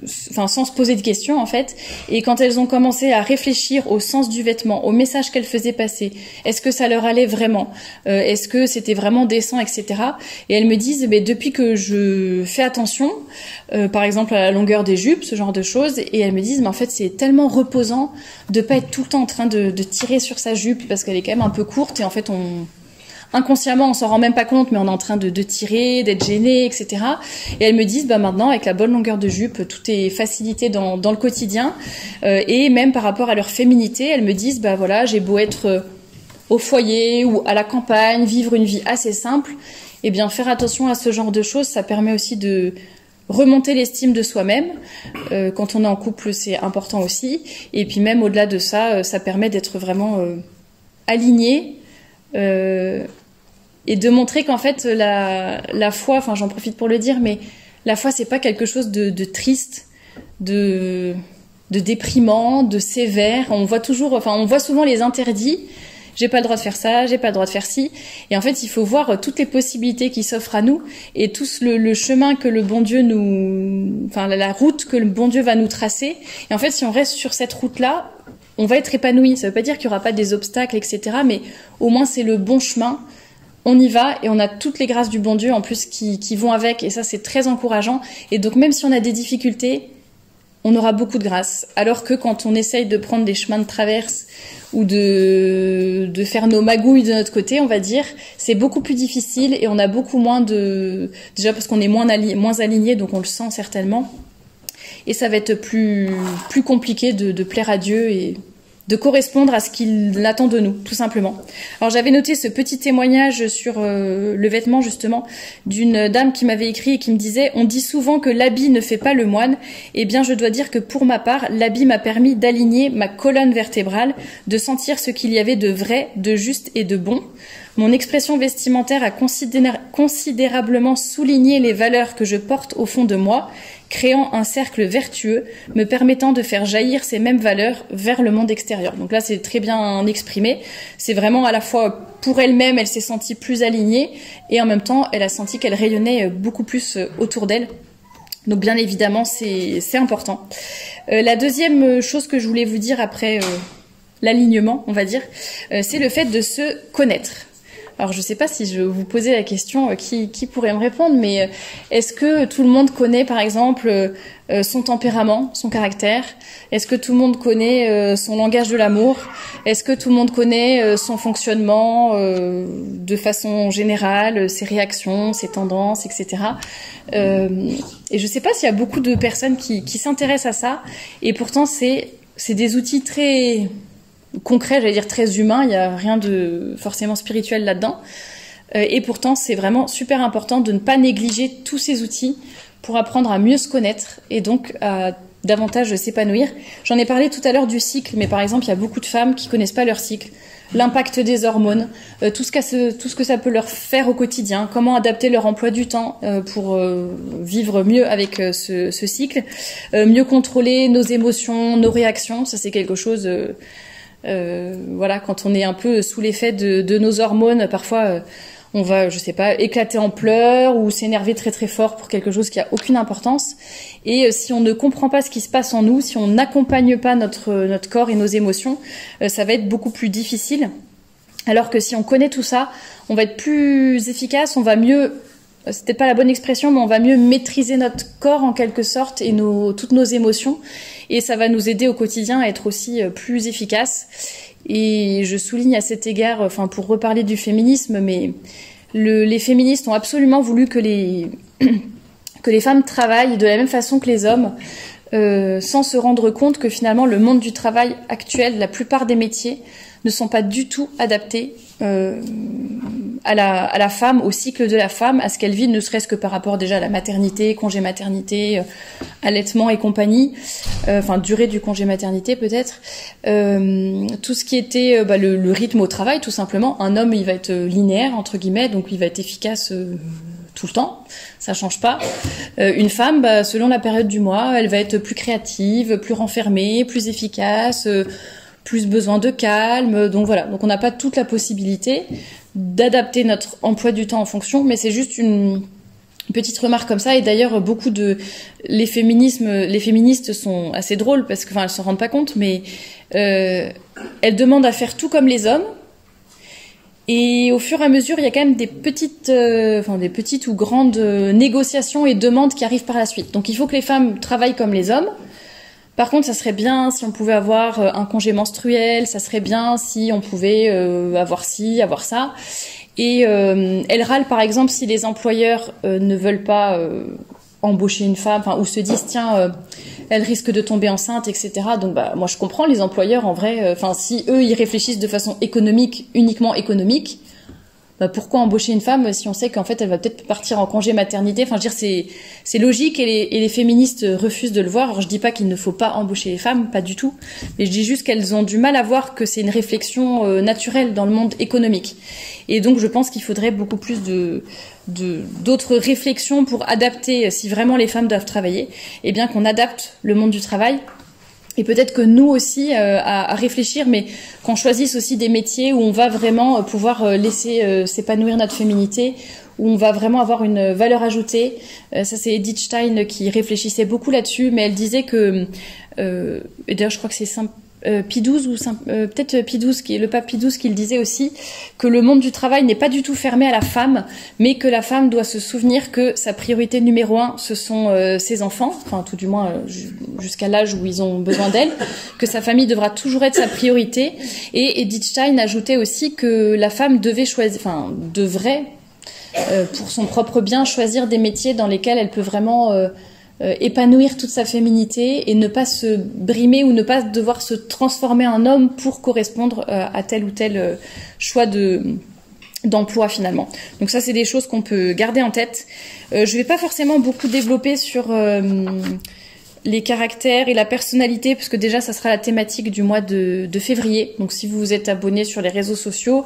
Speaker 1: sans se poser de questions, en fait, et quand elles ont commencé à réfléchir au sens du vêtement, au message qu'elles faisaient passer, est-ce que ça leur allait vraiment, est-ce que c'était vraiment décent, etc. Et elles me disent, depuis que je fais attention, par exemple à la longueur des jupes, ce genre de choses, et elles me disent, en fait, c'est tellement reposant de pas être tout le temps en train de tirer sur sa jupe parce qu'elle est quand même un peu courte et en fait inconsciemment on s'en rend même pas compte mais on est en train de tirer, d'être gêné, etc. Et elles me disent maintenant avec la bonne longueur de jupe tout est facilité dans le quotidien et même par rapport à leur féminité elles me disent voilà j'ai beau être au foyer ou à la campagne, vivre une vie assez simple, et bien faire attention à ce genre de choses, ça permet aussi de remonter l'estime de soi-même. Quand on est en couple, c'est important aussi. Et puis même au-delà de ça, ça permet d'être vraiment aligné et de montrer qu'en fait la foi, j'en profite pour le dire, mais la foi c'est pas quelque chose de triste, de déprimant, de sévère. On voit souvent les interdits. J'ai pas le droit de faire ça, j'ai pas le droit de faire ci. Et en fait, il faut voir toutes les possibilités qui s'offrent à nous et tout le chemin que le bon Dieu la route que le bon Dieu va nous tracer. Et en fait, si on reste sur cette route-là, on va être épanoui. Ça veut pas dire qu'il y aura pas des obstacles, etc. Mais au moins, c'est le bon chemin. On y va et on a toutes les grâces du bon Dieu en plus qui vont avec. Et ça, c'est très encourageant. Et donc, même si on a des difficultés, on aura beaucoup de grâce. Alors que quand on essaye de prendre des chemins de traverse ou de faire nos magouilles de notre côté, on va dire, c'est beaucoup plus difficile et on a beaucoup moins déjà parce qu'on est moins aligné, donc on le sent certainement. Et ça va être plus compliqué de plaire à Dieu et de correspondre à ce qu'il attend de nous, tout simplement. Alors j'avais noté ce petit témoignage sur le vêtement justement d'une dame qui m'avait écrit et qui me disait « On dit souvent que l'habit ne fait pas le moine. Eh bien je dois dire que pour ma part, l'habit m'a permis d'aligner ma colonne vertébrale, de sentir ce qu'il y avait de vrai, de juste et de bon. Mon expression vestimentaire a considérablement souligné les valeurs que je porte au fond de moi, créant un cercle vertueux, me permettant de faire jaillir ces mêmes valeurs vers le monde extérieur. » Donc là, c'est très bien exprimé. C'est vraiment à la fois pour elle-même, elle s'est sentie plus alignée, et en même temps, elle a senti qu'elle rayonnait beaucoup plus autour d'elle. Donc bien évidemment, c'est important. La deuxième chose que je voulais vous dire après l'alignement, on va dire, c'est le fait de se connaître. Alors je ne sais pas si je vous posais la question qui pourrait me répondre, mais est-ce que tout le monde connaît par exemple son tempérament, son caractère? Est-ce que tout le monde connaît son langage de l'amour? Est-ce que tout le monde connaît son fonctionnement de façon générale, ses réactions, ses tendances, etc. Et je ne sais pas s'il y a beaucoup de personnes qui s'intéressent à ça, et pourtant c'est des outils très concret, j'allais dire très humain, il n'y a rien de forcément spirituel là-dedans. Et pourtant, c'est vraiment super important de ne pas négliger tous ces outils pour apprendre à mieux se connaître et donc à davantage s'épanouir. J'en ai parlé tout à l'heure du cycle, mais par exemple, il y a beaucoup de femmes qui connaissent pas leur cycle, l'impact des hormones, tout ce que ça peut leur faire au quotidien, comment adapter leur emploi du temps pour vivre mieux avec ce cycle, mieux contrôler nos émotions, nos réactions. Ça, c'est quelque chose... quand on est un peu sous l'effet de nos hormones, parfois on va, je sais pas, éclater en pleurs ou s'énerver très très fort pour quelque chose qui a aucune importance. Et si on ne comprend pas ce qui se passe en nous, si on n'accompagne pas notre corps et nos émotions, ça va être beaucoup plus difficile. Alors que si on connaît tout ça, on va être plus efficace, on va mieux... C'est peut-être pas la bonne expression, mais on va mieux maîtriser notre corps en quelque sorte et toutes nos émotions. Et ça va nous aider au quotidien à être aussi plus efficaces. Et je souligne à cet égard, pour reparler du féminisme, mais les féministes ont absolument voulu que les femmes travaillent de la même façon que les hommes, sans se rendre compte que finalement le monde du travail actuel, la plupart des métiers, ne sont pas du tout adaptés à la femme, au cycle de la femme, à ce qu'elle vit, ne serait-ce que par rapport déjà à la maternité, congé maternité, allaitement et compagnie, durée du congé maternité peut-être, tout ce qui était le rythme au travail tout simplement. Un homme, il va être linéaire entre guillemets, donc il va être efficace tout le temps, ça change pas. Une femme, selon la période du mois, elle va être plus créative, plus renfermée, plus efficace, plus besoin de calme. Donc voilà, donc on n'a pas toute la possibilité d'adapter notre emploi du temps en fonction, mais c'est juste une petite remarque comme ça. Et d'ailleurs, les féministes sont assez drôles parce que, enfin, elles s'en rendent pas compte, mais elles demandent à faire tout comme les hommes. Et au fur et à mesure, il y a quand même des petites ou grandes négociations et demandes qui arrivent par la suite. Donc il faut que les femmes travaillent comme les hommes. Par contre, ça serait bien si on pouvait avoir un congé menstruel, ça serait bien si on pouvait avoir ci, avoir ça. Et elle râle par exemple si les employeurs ne veulent pas embaucher une femme, ou se disent tiens, elle risque de tomber enceinte, etc. Donc moi je comprends les employeurs en vrai. Si eux ils réfléchissent de façon économique, uniquement économique, pourquoi embaucher une femme si on sait qu'en fait elle va peut-être partir en congé maternité. Enfin, je veux dire, c'est logique et les féministes refusent de le voir. Alors je dis pas qu'il ne faut pas embaucher les femmes, pas du tout, mais je dis juste qu'elles ont du mal à voir que c'est une réflexion naturelle dans le monde économique. Et donc je pense qu'il faudrait beaucoup plus d'autres réflexions pour adapter, si vraiment les femmes doivent travailler, et bien qu'on adapte le monde du travail. Et peut-être que nous aussi, à réfléchir, mais qu'on choisisse aussi des métiers où on va vraiment pouvoir laisser s'épanouir notre féminité, où on va vraiment avoir une valeur ajoutée. Ça, c'est Edith Stein qui réfléchissait beaucoup là-dessus, mais elle disait que, et d'ailleurs je crois que c'est Pie XII ou peut-être Pie XII, le pape Pie XII qui le disait aussi, que le monde du travail n'est pas du tout fermé à la femme, mais que la femme doit se souvenir que sa priorité numéro 1, ce sont ses enfants, enfin tout du moins jusqu'à l'âge où ils ont besoin d'elle, que sa famille devra toujours être sa priorité. Et Edith Stein ajoutait aussi que la femme devrait, pour son propre bien, choisir des métiers dans lesquels elle peut vraiment épanouir toute sa féminité et ne pas se brimer ou ne pas devoir se transformer en homme pour correspondre à tel ou tel choix d'emploi finalement. Donc ça, c'est des choses qu'on peut garder en tête. Je vais pas forcément beaucoup développer sur les caractères et la personnalité, parce que déjà ça sera la thématique du mois de février. Donc si vous vous êtes abonné sur les réseaux sociaux,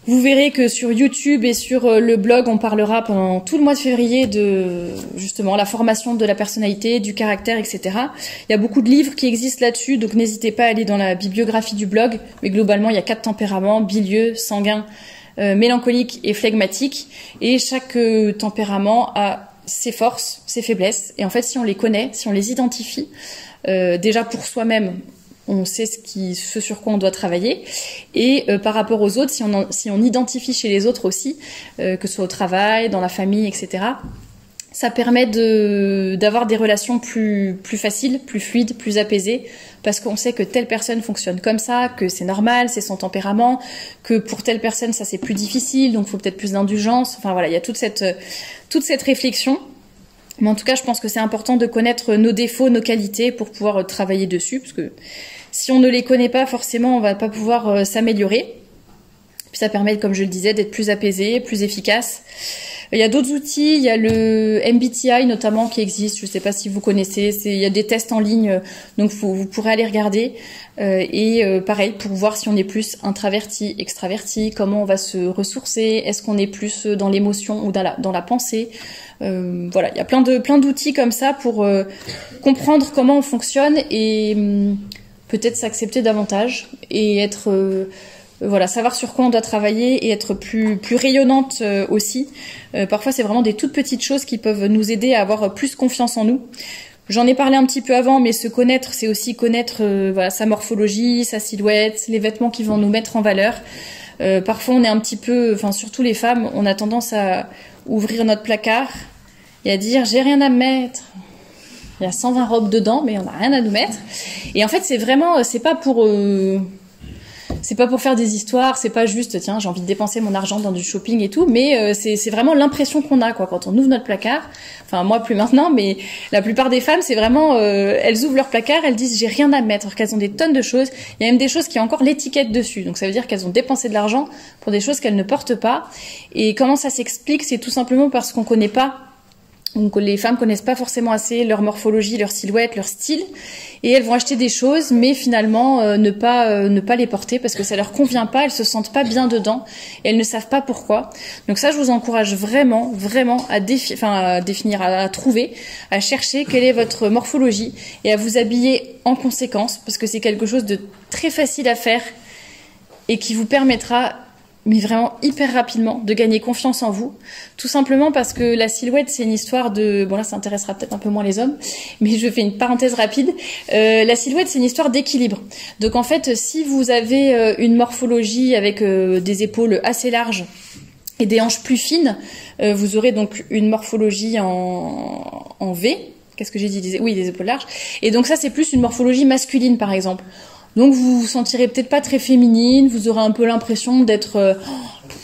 Speaker 1: vous verrez que sur YouTube et sur le blog, on parlera pendant tout le mois de février de justement la formation de la personnalité, du caractère, etc. Il y a beaucoup de livres qui existent là-dessus, donc n'hésitez pas à aller dans la bibliographie du blog. Mais globalement, il y a 4 tempéraments: bilieux, sanguin, mélancolique et phlegmatique. Et chaque tempérament a ses forces, ses faiblesses. Et en fait, si on les connaît, si on les identifie, déjà pour soi-même, on sait ce sur quoi on doit travailler. Et par rapport aux autres, si on identifie chez les autres aussi, que ce soit au travail, dans la famille, etc., ça permet d'avoir des relations plus faciles, plus fluides, plus apaisées, parce qu'on sait que telle personne fonctionne comme ça, que c'est normal, c'est son tempérament, que pour telle personne, ça c'est plus difficile, donc il faut peut-être plus d'indulgence. Enfin voilà, il y a toute cette réflexion. Mais en tout cas, je pense que c'est important de connaître nos défauts, nos qualités pour pouvoir travailler dessus, parce que si on ne les connaît pas, forcément, on va pas pouvoir s'améliorer. Puis ça permet, comme je le disais, d'être plus apaisé, plus efficace. Il y a d'autres outils, il y a le MBTI notamment qui existe, je ne sais pas si vous connaissez, il y a des tests en ligne, donc vous pourrez aller regarder. Pareil, pour voir si on est plus introverti, extraverti, comment on va se ressourcer, est-ce qu'on est plus dans l'émotion ou dans la pensée. Voilà, il y a plein d'outils comme ça pour comprendre comment on fonctionne et peut-être s'accepter davantage et être savoir sur quoi on doit travailler et être plus rayonnante aussi. Parfois, c'est vraiment des toutes petites choses qui peuvent nous aider à avoir plus confiance en nous. J'en ai parlé un petit peu avant, mais se connaître, c'est aussi connaître sa morphologie, sa silhouette, les vêtements qui vont nous mettre en valeur. Parfois, on est un petit peu, surtout les femmes, on a tendance à ouvrir notre placard et à dire « j'ai rien à me mettre ». Il y a 120 robes dedans, mais on n'a rien à nous mettre. Et en fait, c'est vraiment, c'est pas pour faire des histoires, c'est pas juste tiens, j'ai envie de dépenser mon argent dans du shopping et tout, mais c'est vraiment l'impression qu'on a quand on ouvre notre placard. Enfin moi plus maintenant, mais la plupart des femmes, c'est vraiment elles ouvrent leur placard, elles disent j'ai rien à mettre, alors qu'elles ont des tonnes de choses. Il y a même des choses qui ont encore l'étiquette dessus, donc ça veut dire qu'elles ont dépensé de l'argent pour des choses qu'elles ne portent pas. Et comment ça s'explique? C'est tout simplement parce qu'on connaît pas Donc les femmes connaissent pas forcément assez leur morphologie, leur silhouette, leur style, et elles vont acheter des choses, mais finalement ne pas les porter parce que ça leur convient pas, elles se sentent pas bien dedans, et elles ne savent pas pourquoi. Donc ça, je vous encourage vraiment à définir, à trouver, à chercher quelle est votre morphologie et à vous habiller en conséquence, parce que c'est quelque chose de très facile à faire et qui vous permettra, mais vraiment hyper rapidement, de gagner confiance en vous. Tout simplement parce que la silhouette, c'est une histoire de... Bon là, ça intéressera peut-être un peu moins les hommes, mais je fais une parenthèse rapide. La silhouette, c'est une histoire d'équilibre. Donc en fait, si vous avez une morphologie avec des épaules assez larges et des hanches plus fines, vous aurez donc une morphologie en V. Qu'est-ce que j'ai dit? Oui, des épaules larges. Et donc ça, c'est plus une morphologie masculine, par exemple. Donc vous vous sentirez peut-être pas très féminine, vous aurez un peu l'impression d'être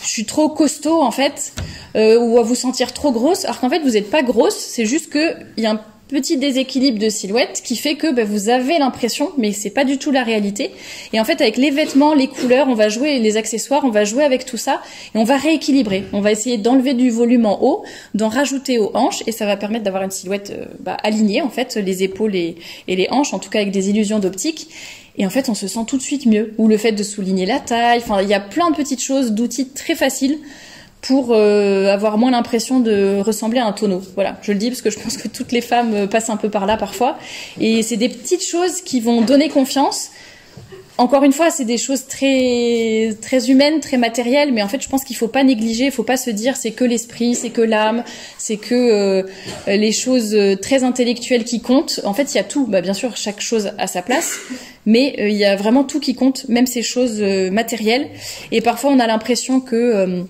Speaker 1: je suis trop costaud en fait, ou à vous sentir trop grosse, alors qu'en fait vous n'êtes pas grosse, c'est juste que il y a un petit déséquilibre de silhouette qui fait que vous avez l'impression, mais c'est pas du tout la réalité. Et en fait avec les vêtements, les couleurs, on va jouer, les accessoires, on va jouer avec tout ça et on va rééquilibrer. On va essayer d'enlever du volume en haut, d'en rajouter aux hanches et ça va permettre d'avoir une silhouette alignée en fait, les épaules et les hanches, en tout cas avec des illusions d'optique. Et en fait, on se sent tout de suite mieux. Ou le fait de souligner la taille. Enfin, il y a plein de petites choses, d'outils très faciles pour avoir moins l'impression de ressembler à un tonneau. Voilà, je le dis parce que je pense que toutes les femmes passent un peu par là parfois. Et c'est des petites choses qui vont donner confiance. Encore une fois, c'est des choses très très humaines, très matérielles, mais en fait, je pense qu'il faut pas négliger, il faut pas se dire c'est que l'esprit, c'est que l'âme, c'est que les choses très intellectuelles qui comptent. En fait, il y a tout. Bien sûr, chaque chose a sa place, mais il y a vraiment tout qui compte, même ces choses matérielles. Et parfois, on a l'impression que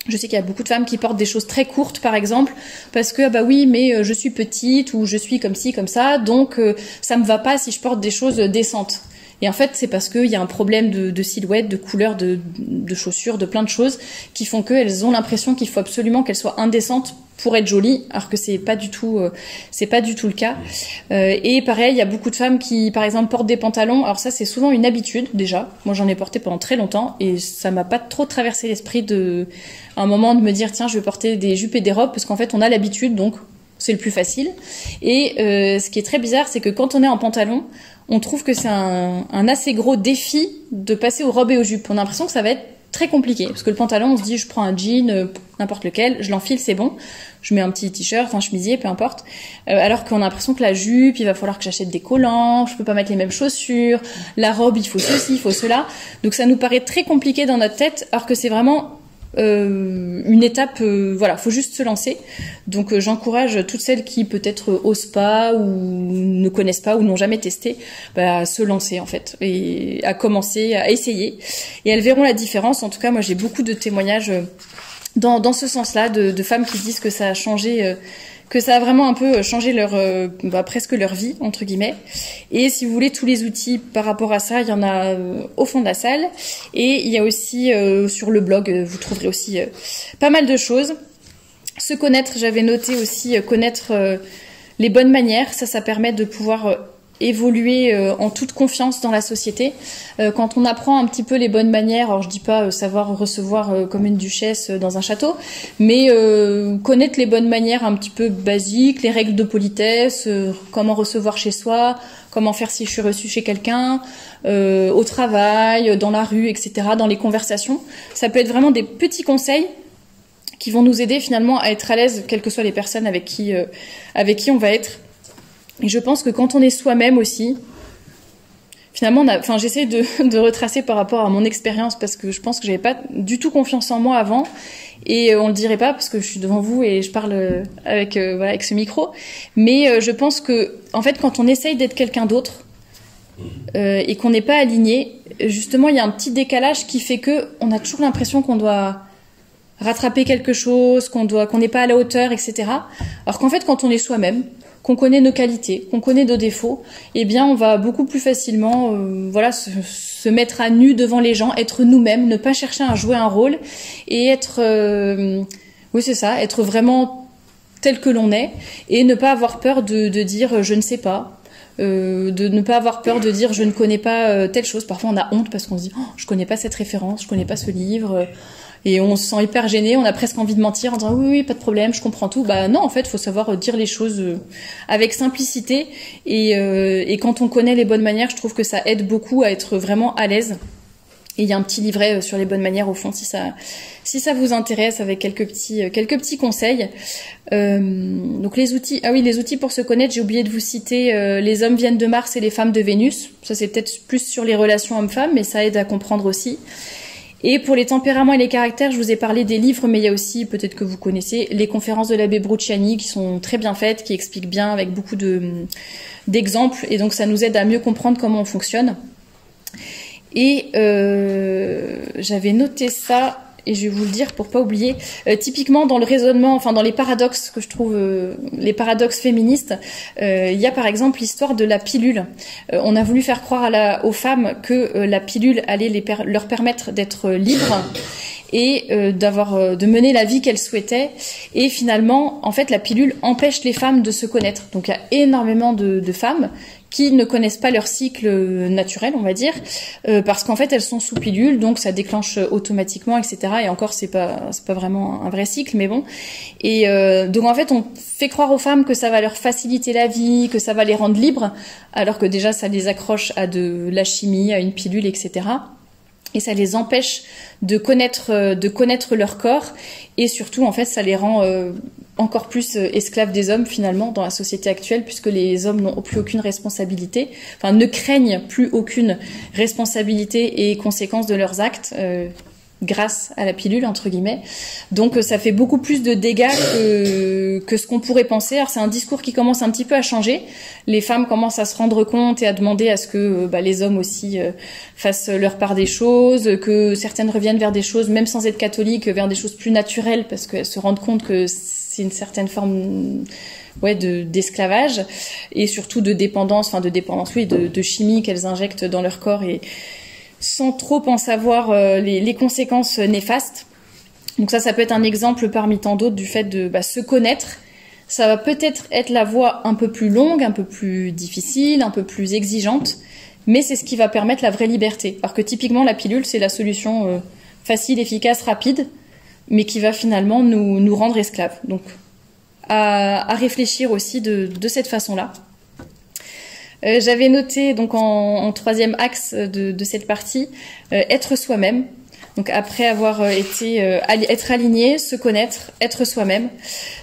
Speaker 1: je sais qu'il y a beaucoup de femmes qui portent des choses très courtes, par exemple, parce que oui, mais je suis petite ou je suis comme ci, comme ça, donc ça me va pas si je porte des choses décentes. Et en fait, c'est parce qu'il y a un problème de silhouette, de couleur, de chaussures, de plein de choses qui font qu'elles ont l'impression qu'il faut absolument qu'elles soient indécentes pour être jolies, alors que c'est pas du tout le cas. Et pareil, il y a beaucoup de femmes qui, par exemple, portent des pantalons. Alors ça, c'est souvent une habitude déjà. Moi, j'en ai porté pendant très longtemps et ça m'a pas trop traversé l'esprit un moment de me dire tiens, je vais porter des jupes et des robes parce qu'en fait, on a l'habitude, donc c'est le plus facile. Et ce qui est très bizarre, c'est que quand on est en pantalon, on trouve que c'est un assez gros défi de passer aux robes et aux jupes. On a l'impression que ça va être très compliqué. Parce que le pantalon, on se dit, je prends un jean, n'importe lequel, je l'enfile, c'est bon. Je mets un petit t-shirt, un chemisier, peu importe. Alors qu'on a l'impression que la jupe, il va falloir que j'achète des collants, je peux pas mettre les mêmes chaussures. La robe, il faut ceci, il faut cela. Donc ça nous paraît très compliqué dans notre tête, alors que c'est vraiment une étape, voilà, faut juste se lancer. Donc j'encourage toutes celles qui peut-être osent pas ou ne connaissent pas ou n'ont jamais testé, à se lancer en fait et à commencer, à essayer. Et elles verront la différence. En tout cas, moi j'ai beaucoup de témoignages dans ce sens-là de femmes qui disent que ça a changé. Que ça a vraiment un peu changé presque leur vie, entre guillemets. Et si vous voulez tous les outils par rapport à ça, il y en a au fond de la salle. Et il y a aussi sur le blog, vous trouverez aussi pas mal de choses. Se connaître, j'avais noté aussi connaître les bonnes manières. Ça permet de pouvoir évoluer en toute confiance dans la société. Quand on apprend un petit peu les bonnes manières, alors je dis pas savoir recevoir comme une duchesse dans un château, mais connaître les bonnes manières un petit peu basiques, les règles de politesse, comment recevoir chez soi, comment faire si je suis reçue chez quelqu'un, au travail, dans la rue, etc., dans les conversations. Ça peut être vraiment des petits conseils qui vont nous aider finalement à être à l'aise, quelles que soient les personnes avec qui on va être. Et je pense que quand on est soi-même aussi, finalement, j'essaie de retracer par rapport à mon expérience parce que je pense que j'avais pas du tout confiance en moi avant et on le dirait pas parce que je suis devant vous et je parle avec ce micro. Mais je pense que en fait, quand on essaye d'être quelqu'un d'autre et qu'on n'est pas aligné, justement, il y a un petit décalage qui fait que on a toujours l'impression qu'on doit rattraper quelque chose, qu'on n'est pas à la hauteur, etc. Alors qu'en fait, quand on est soi-même, qu'on connaît nos qualités, qu'on connaît nos défauts, eh bien, on va beaucoup plus facilement, se mettre à nu devant les gens, être nous-mêmes, ne pas chercher à jouer un rôle et être, être vraiment tel que l'on est et ne pas avoir peur de dire je ne sais pas. De ne pas avoir peur de dire je ne connais pas telle chose. Parfois on a honte parce qu'on se dit je connais pas cette référence, je connais pas ce livre. Et on se sent hyper gêné, on a presque envie de mentir en disant oui, oui, pas de problème, je comprends tout. Bah non, en fait, faut savoir dire les choses avec simplicité. Et quand on connaît les bonnes manières, je trouve que ça aide beaucoup à être vraiment à l'aise. Et il y a un petit livret sur les bonnes manières au fond, si ça vous intéresse, avec quelques petits conseils. Donc les outils, les outils pour se connaître, j'ai oublié de vous citer les hommes viennent de Mars et les femmes de Vénus. Ça c'est peut-être plus sur les relations hommes-femmes, mais ça aide à comprendre aussi. Et pour les tempéraments et les caractères, je vous ai parlé des livres, mais il y a aussi, peut-être que vous connaissez, les conférences de l'abbé Bruciani qui sont très bien faites, qui expliquent bien avec beaucoup d'exemples, et donc ça nous aide à mieux comprendre comment on fonctionne. Et j'avais noté ça, et je vais vous le dire pour pas oublier. Typiquement dans le raisonnement, enfin dans les paradoxes que je trouve, les paradoxes féministes, il y a par exemple l'histoire de la pilule. On a voulu faire croire aux femmes que la pilule allait leur permettre d'être libres et de mener la vie qu'elles souhaitaient. Et finalement, en fait, la pilule empêche les femmes de se connaître. Donc il y a énormément de femmes qui ne connaissent pas leur cycle naturel, on va dire, parce qu'en fait elles sont sous pilule, donc ça déclenche automatiquement, etc. Et encore c'est pas vraiment un vrai cycle, mais bon. Et donc en fait on fait croire aux femmes que ça va leur faciliter la vie, que ça va les rendre libres, alors que déjà ça les accroche à de la chimie, à une pilule, etc. Et ça les empêche de connaître leur corps, et surtout en fait ça les rend encore plus esclaves des hommes finalement dans la société actuelle, puisque les hommes n'ont plus aucune responsabilité, enfin ne craignent plus aucune responsabilité et conséquences de leurs actes grâce à la pilule entre guillemets. Donc ça fait beaucoup plus de dégâts que ce qu'on pourrait penser. Alors c'est un discours qui commence un petit peu à changer. Les femmes commencent à se rendre compte et à demander à ce que les hommes aussi fassent leur part des choses, que certaines reviennent vers des choses, même sans être catholiques, vers des choses plus naturelles, parce qu'elles se rendent compte que c'est une certaine forme d'esclavage, et surtout de dépendance, de chimie qu'elles injectent dans leur corps, et sans trop en savoir les conséquences néfastes. Donc ça peut être un exemple parmi tant d'autres du fait de se connaître. Ça va peut-être être la voie un peu plus longue, un peu plus difficile, un peu plus exigeante, mais c'est ce qui va permettre la vraie liberté. Alors que typiquement la pilule, c'est la solution facile, efficace, rapide, mais qui va finalement nous rendre esclaves. Donc à réfléchir aussi de cette façon-là. J'avais noté donc en troisième axe de cette partie être soi-même. Donc après avoir être aligné, se connaître, être soi-même.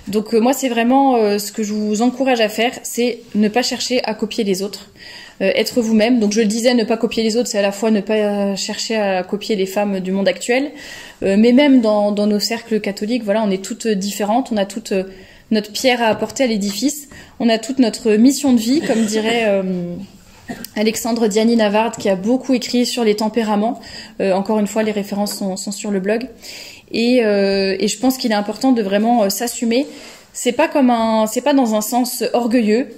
Speaker 1: Donc moi c'est vraiment ce que je vous encourage à faire, c'est ne pas chercher à copier les autres. Être vous-même. Donc je le disais, ne pas copier les autres, c'est à la fois ne pas chercher à copier les femmes du monde actuel, mais même dans nos cercles catholiques, voilà, on est toutes différentes, on a toutes notre pierre à apporter à l'édifice, on a toute notre mission de vie, comme dirait Alexandre Diani Navarde, qui a beaucoup écrit sur les tempéraments. Encore une fois, les références sont sur le blog. Et je pense qu'il est important de vraiment s'assumer. C'est pas dans un sens orgueilleux,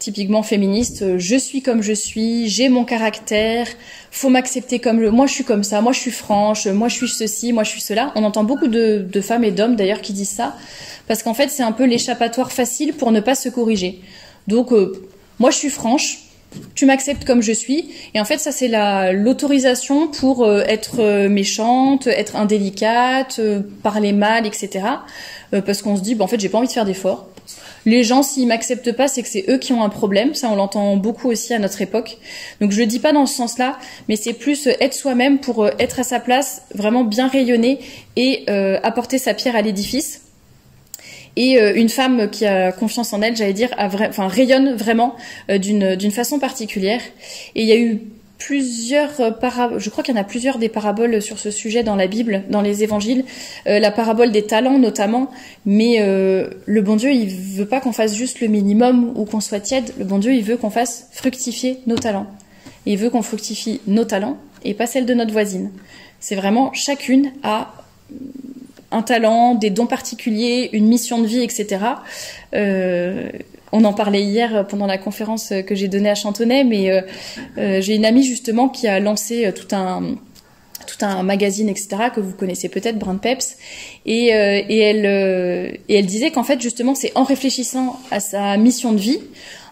Speaker 1: typiquement féministe. Je suis comme je suis, j'ai mon caractère, faut m'accepter moi je suis comme ça, moi je suis franche, moi je suis ceci, moi je suis cela. On entend beaucoup de femmes et d'hommes d'ailleurs qui disent ça, parce qu'en fait c'est un peu l'échappatoire facile pour ne pas se corriger. Donc moi je suis franche, tu m'acceptes comme je suis, et en fait ça c'est l'autorisation pour être méchante, être indélicate, parler mal, etc. Parce qu'on se dit en fait j'ai pas envie de faire d'efforts. Les gens, s'ils m'acceptent pas, c'est que c'est eux qui ont un problème. Ça, on l'entend beaucoup aussi à notre époque. Donc, je le dis pas dans ce sens-là, mais c'est plus être soi-même pour être à sa place, vraiment bien rayonner et apporter sa pierre à l'édifice. Et une femme qui a confiance en elle, j'allais dire, rayonne vraiment d'une façon particulière. Et il y a eu plusieurs paraboles, je crois qu'il y en a plusieurs des paraboles sur ce sujet dans la Bible, dans les évangiles, la parabole des talents notamment, mais le bon Dieu, il veut pas qu'on fasse juste le minimum ou qu'on soit tiède, le bon Dieu, il veut qu'on fasse fructifier nos talents. Et il veut qu'on fructifie nos talents et pas celles de notre voisine. C'est vraiment chacune a un talent, des dons particuliers, une mission de vie, etc. On en parlait hier pendant la conférence que j'ai donnée à Chantonnay, mais j'ai une amie justement qui a lancé tout un magazine, etc., que vous connaissez peut-être, Brand Peps, et elle disait qu'en fait justement c'est en réfléchissant à sa mission de vie,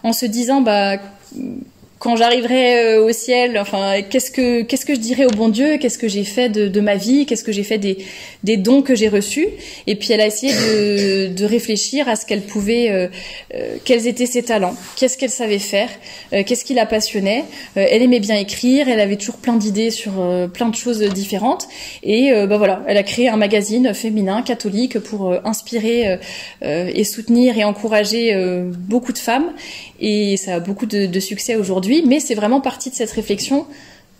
Speaker 1: en se disant quand j'arriverai au ciel, enfin, qu'est-ce que je dirais au bon Dieu? Qu'est-ce que j'ai fait de ma vie? Qu'est-ce que j'ai fait des dons que j'ai reçus? Et puis elle a essayé de réfléchir à ce qu'elle pouvait, quels étaient ses talents, qu'est-ce qu'elle savait faire, qu'est-ce qui la passionnait. Elle aimait bien écrire, elle avait toujours plein d'idées sur plein de choses différentes. Et voilà, elle a créé un magazine féminin catholique pour inspirer et soutenir et encourager beaucoup de femmes. Et ça a beaucoup de succès aujourd'hui, mais c'est vraiment partie de cette réflexion.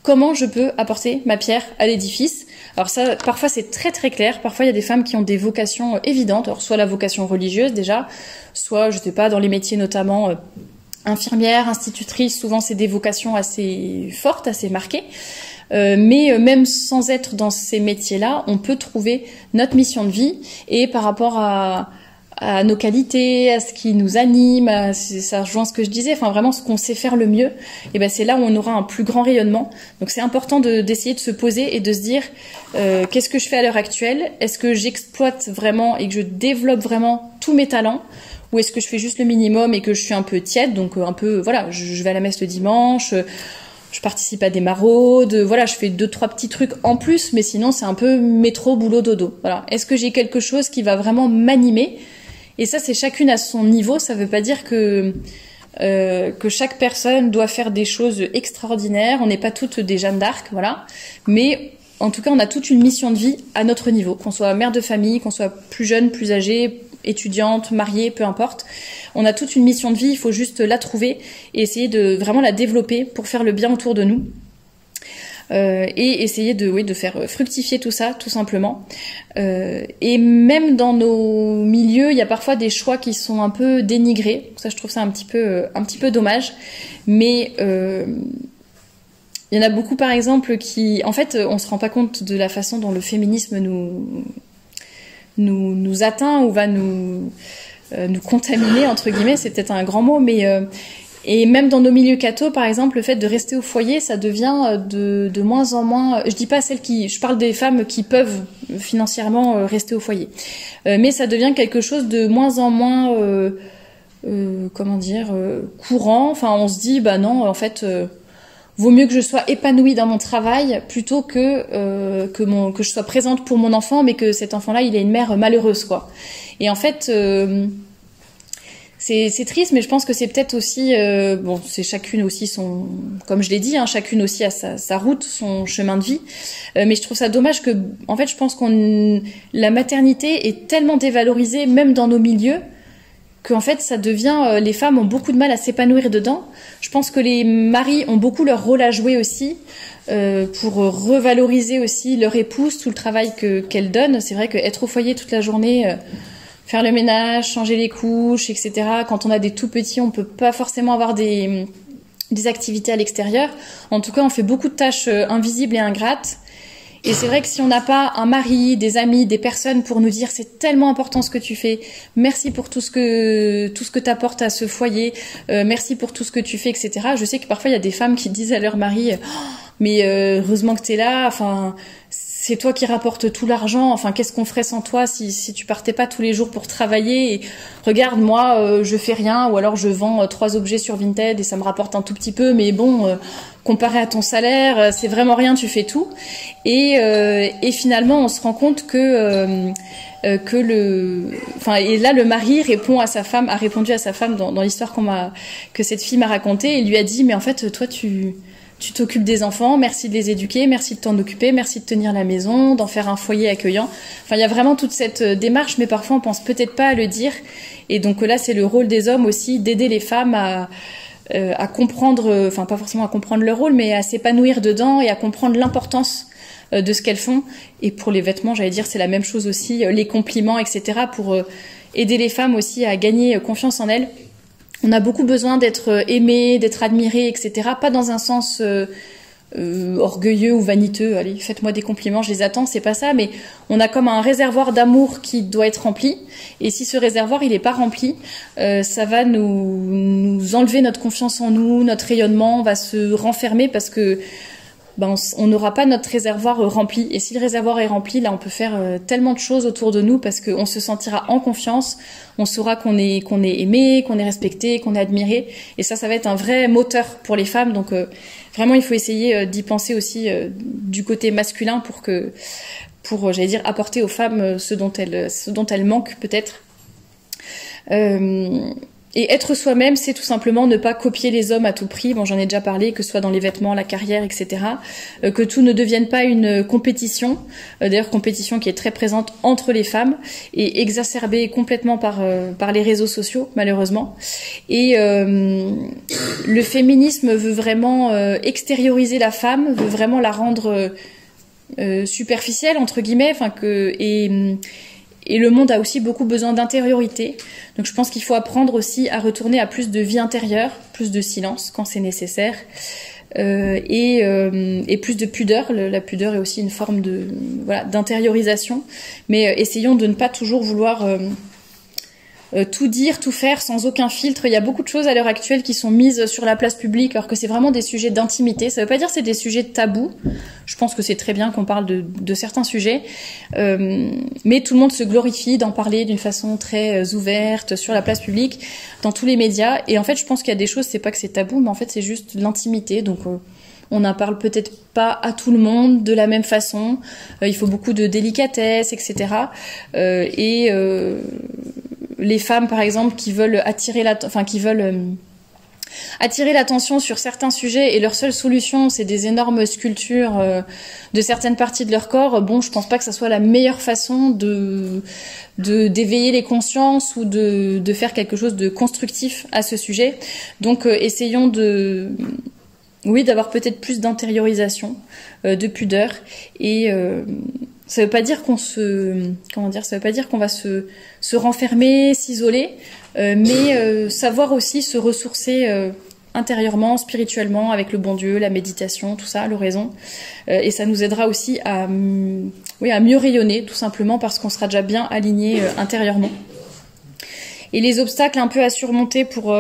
Speaker 1: Comment je peux apporter ma pierre à l'édifice? Alors ça, parfois c'est très très clair. Parfois il y a des femmes qui ont des vocations évidentes. Alors soit la vocation religieuse déjà, soit je sais pas dans les métiers notamment infirmière, institutrice. Souvent c'est des vocations assez fortes, assez marquées. Mais même sans être dans ces métiers-là, on peut trouver notre mission de vie. Et par rapport à nos qualités, à ce qui nous anime, ça rejoint ce que je disais, enfin vraiment ce qu'on sait faire le mieux, et ben c'est là où on aura un plus grand rayonnement. Donc c'est important d'essayer de se poser et de se dire qu'est-ce que je fais à l'heure actuelle? Est-ce que j'exploite vraiment et que je développe vraiment tous mes talents? Ou est-ce que je fais juste le minimum et que je suis un peu tiède, donc un peu, voilà, je vais à la messe le dimanche, je participe à des maraudes, voilà, je fais 2-3 petits trucs en plus, mais sinon c'est un peu métro, boulot, dodo. Voilà. Est-ce que j'ai quelque chose qui va vraiment m'animer? Et ça, c'est chacune à son niveau. Ça veut pas dire que chaque personne doit faire des choses extraordinaires. On n'est pas toutes des Jeanne d'Arc, voilà. Mais en tout cas, on a toute une mission de vie à notre niveau. Qu'on soit mère de famille, qu'on soit plus jeune, plus âgée, étudiante, mariée, peu importe. On a toute une mission de vie. Il faut juste la trouver et essayer de vraiment la développer pour faire le bien autour de nous. Et essayer de faire fructifier tout ça, tout simplement. Et même dans nos milieux, il y a parfois des choix qui sont un peu dénigrés. Ça, je trouve ça un petit peu dommage. Mais il y en a beaucoup, par exemple, qui, en fait, on se rend pas compte de la façon dont le féminisme nous atteint ou va nous contaminer, entre guillemets. C'est peut-être un grand mot, mais et même dans nos milieux cathos, par exemple, le fait de rester au foyer, ça devient de moins en moins. Je dis pas je parle des femmes qui peuvent financièrement rester au foyer, mais ça devient quelque chose de moins en moins, courant. Enfin, on se dit, bah non, en fait, vaut mieux que je sois épanouie dans mon travail plutôt que je sois présente pour mon enfant, mais que cet enfant-là, il ait une mère malheureuse, quoi. Et en fait. C'est triste, mais je pense que c'est peut-être aussi, c'est chacune aussi comme je l'ai dit, chacune aussi a sa route, son chemin de vie. Mais je trouve ça dommage que, en fait, je pense la maternité est tellement dévalorisée, même dans nos milieux, qu'en fait, ça devient, les femmes ont beaucoup de mal à s'épanouir dedans. Je pense que les maris ont beaucoup leur rôle à jouer aussi, pour revaloriser aussi leur épouse, tout le travail qu'elle donne. C'est vrai qu'être au foyer toute la journée, faire le ménage, changer les couches, etc. Quand on a des tout petits, on peut pas forcément avoir des activités à l'extérieur. En tout cas, on fait beaucoup de tâches invisibles et ingrates. Et c'est vrai que si on n'a pas un mari, des amis, des personnes pour nous dire c'est tellement important ce que tu fais, merci pour tout ce que t'apportes à ce foyer, merci pour tout ce que tu fais, etc. Je sais que parfois il y a des femmes qui disent à leur mari, mais heureusement que t'es là, enfin c'est toi qui rapportes tout l'argent, enfin qu'est-ce qu'on ferait sans toi si tu partais pas tous les jours pour travailler, et regarde moi je fais rien, ou alors je vends 3 objets sur Vinted et ça me rapporte un tout petit peu, mais bon comparé à ton salaire c'est vraiment rien, tu fais tout. Et finalement on se rend compte que et là le mari a répondu à sa femme dans l'histoire que cette fille m'a racontée, et lui a dit mais en fait toi tu t'occupes des enfants, merci de les éduquer, merci de t'en occuper, merci de tenir la maison, d'en faire un foyer accueillant. Enfin, il y a vraiment toute cette démarche, mais parfois on pense peut-être pas à le dire. Et donc là, c'est le rôle des hommes aussi d'aider les femmes à comprendre, enfin pas forcément à comprendre leur rôle, mais à s'épanouir dedans et à comprendre l'importance de ce qu'elles font. Et pour les vêtements, j'allais dire, c'est la même chose aussi, les compliments, etc. pour aider les femmes aussi à gagner confiance en elles. On a beaucoup besoin d'être aimé, d'être admiré, etc. Pas dans un sens orgueilleux ou vaniteux. Allez, faites-moi des compliments, je les attends. C'est pas ça, mais on a comme un réservoir d'amour qui doit être rempli. Et si ce réservoir il est pas rempli, ça va nous enlever notre confiance en nous, notre rayonnement, on va se renfermer parce que on n'aura pas notre réservoir rempli. Et si le réservoir est rempli, là, on peut faire tellement de choses autour de nous parce qu'on se sentira en confiance, on saura qu'on est aimé, qu'on est respecté, qu'on est admiré. Et ça va être un vrai moteur pour les femmes. Donc, vraiment, il faut essayer d'y penser aussi du côté masculin pour j'allais dire, apporter aux femmes ce dont elles manquent peut-être. Et être soi-même, c'est tout simplement ne pas copier les hommes à tout prix. Bon, j'en ai déjà parlé, que ce soit dans les vêtements, la carrière, etc. Que tout ne devienne pas une compétition. D'ailleurs, compétition qui est très présente entre les femmes et exacerbée complètement par les réseaux sociaux, malheureusement. Et le féminisme veut vraiment extérioriser la femme, veut vraiment la rendre superficielle, entre guillemets, et le monde a aussi beaucoup besoin d'intériorité. Donc je pense qu'il faut apprendre aussi à retourner à plus de vie intérieure, plus de silence quand c'est nécessaire, et plus de pudeur. La pudeur est aussi une forme d'intériorisation. Mais essayons de ne pas toujours vouloir tout dire, tout faire sans aucun filtre. Il y a beaucoup de choses à l'heure actuelle qui sont mises sur la place publique alors que c'est vraiment des sujets d'intimité. Ça veut pas dire que c'est des sujets tabous. Je pense que c'est très bien qu'on parle de certains sujets. Mais tout le monde se glorifie d'en parler d'une façon très ouverte sur la place publique, dans tous les médias. Et en fait, je pense qu'il y a des choses, c'est pas que c'est tabou, mais en fait, c'est juste l'intimité. Donc, on n'en parle peut-être pas à tout le monde de la même façon. Il faut beaucoup de délicatesse, etc. Les femmes, par exemple, qui veulent attirer l'attention sur certains sujets et leur seule solution, c'est des énormes sculptures de certaines parties de leur corps. Bon, je pense pas que ça soit la meilleure façon d'éveiller les consciences ou de faire quelque chose de constructif à ce sujet. Donc, essayons d'avoir peut-être plus d'intériorisation, de pudeur et ça veut pas dire ça veut pas dire qu'on va se renfermer, s'isoler, mais savoir aussi se ressourcer intérieurement, spirituellement, avec le bon Dieu, la méditation, tout ça, l'oraison. Et ça nous aidera aussi à mieux rayonner, tout simplement parce qu'on sera déjà bien aligné intérieurement. Et les obstacles un peu à surmonter pour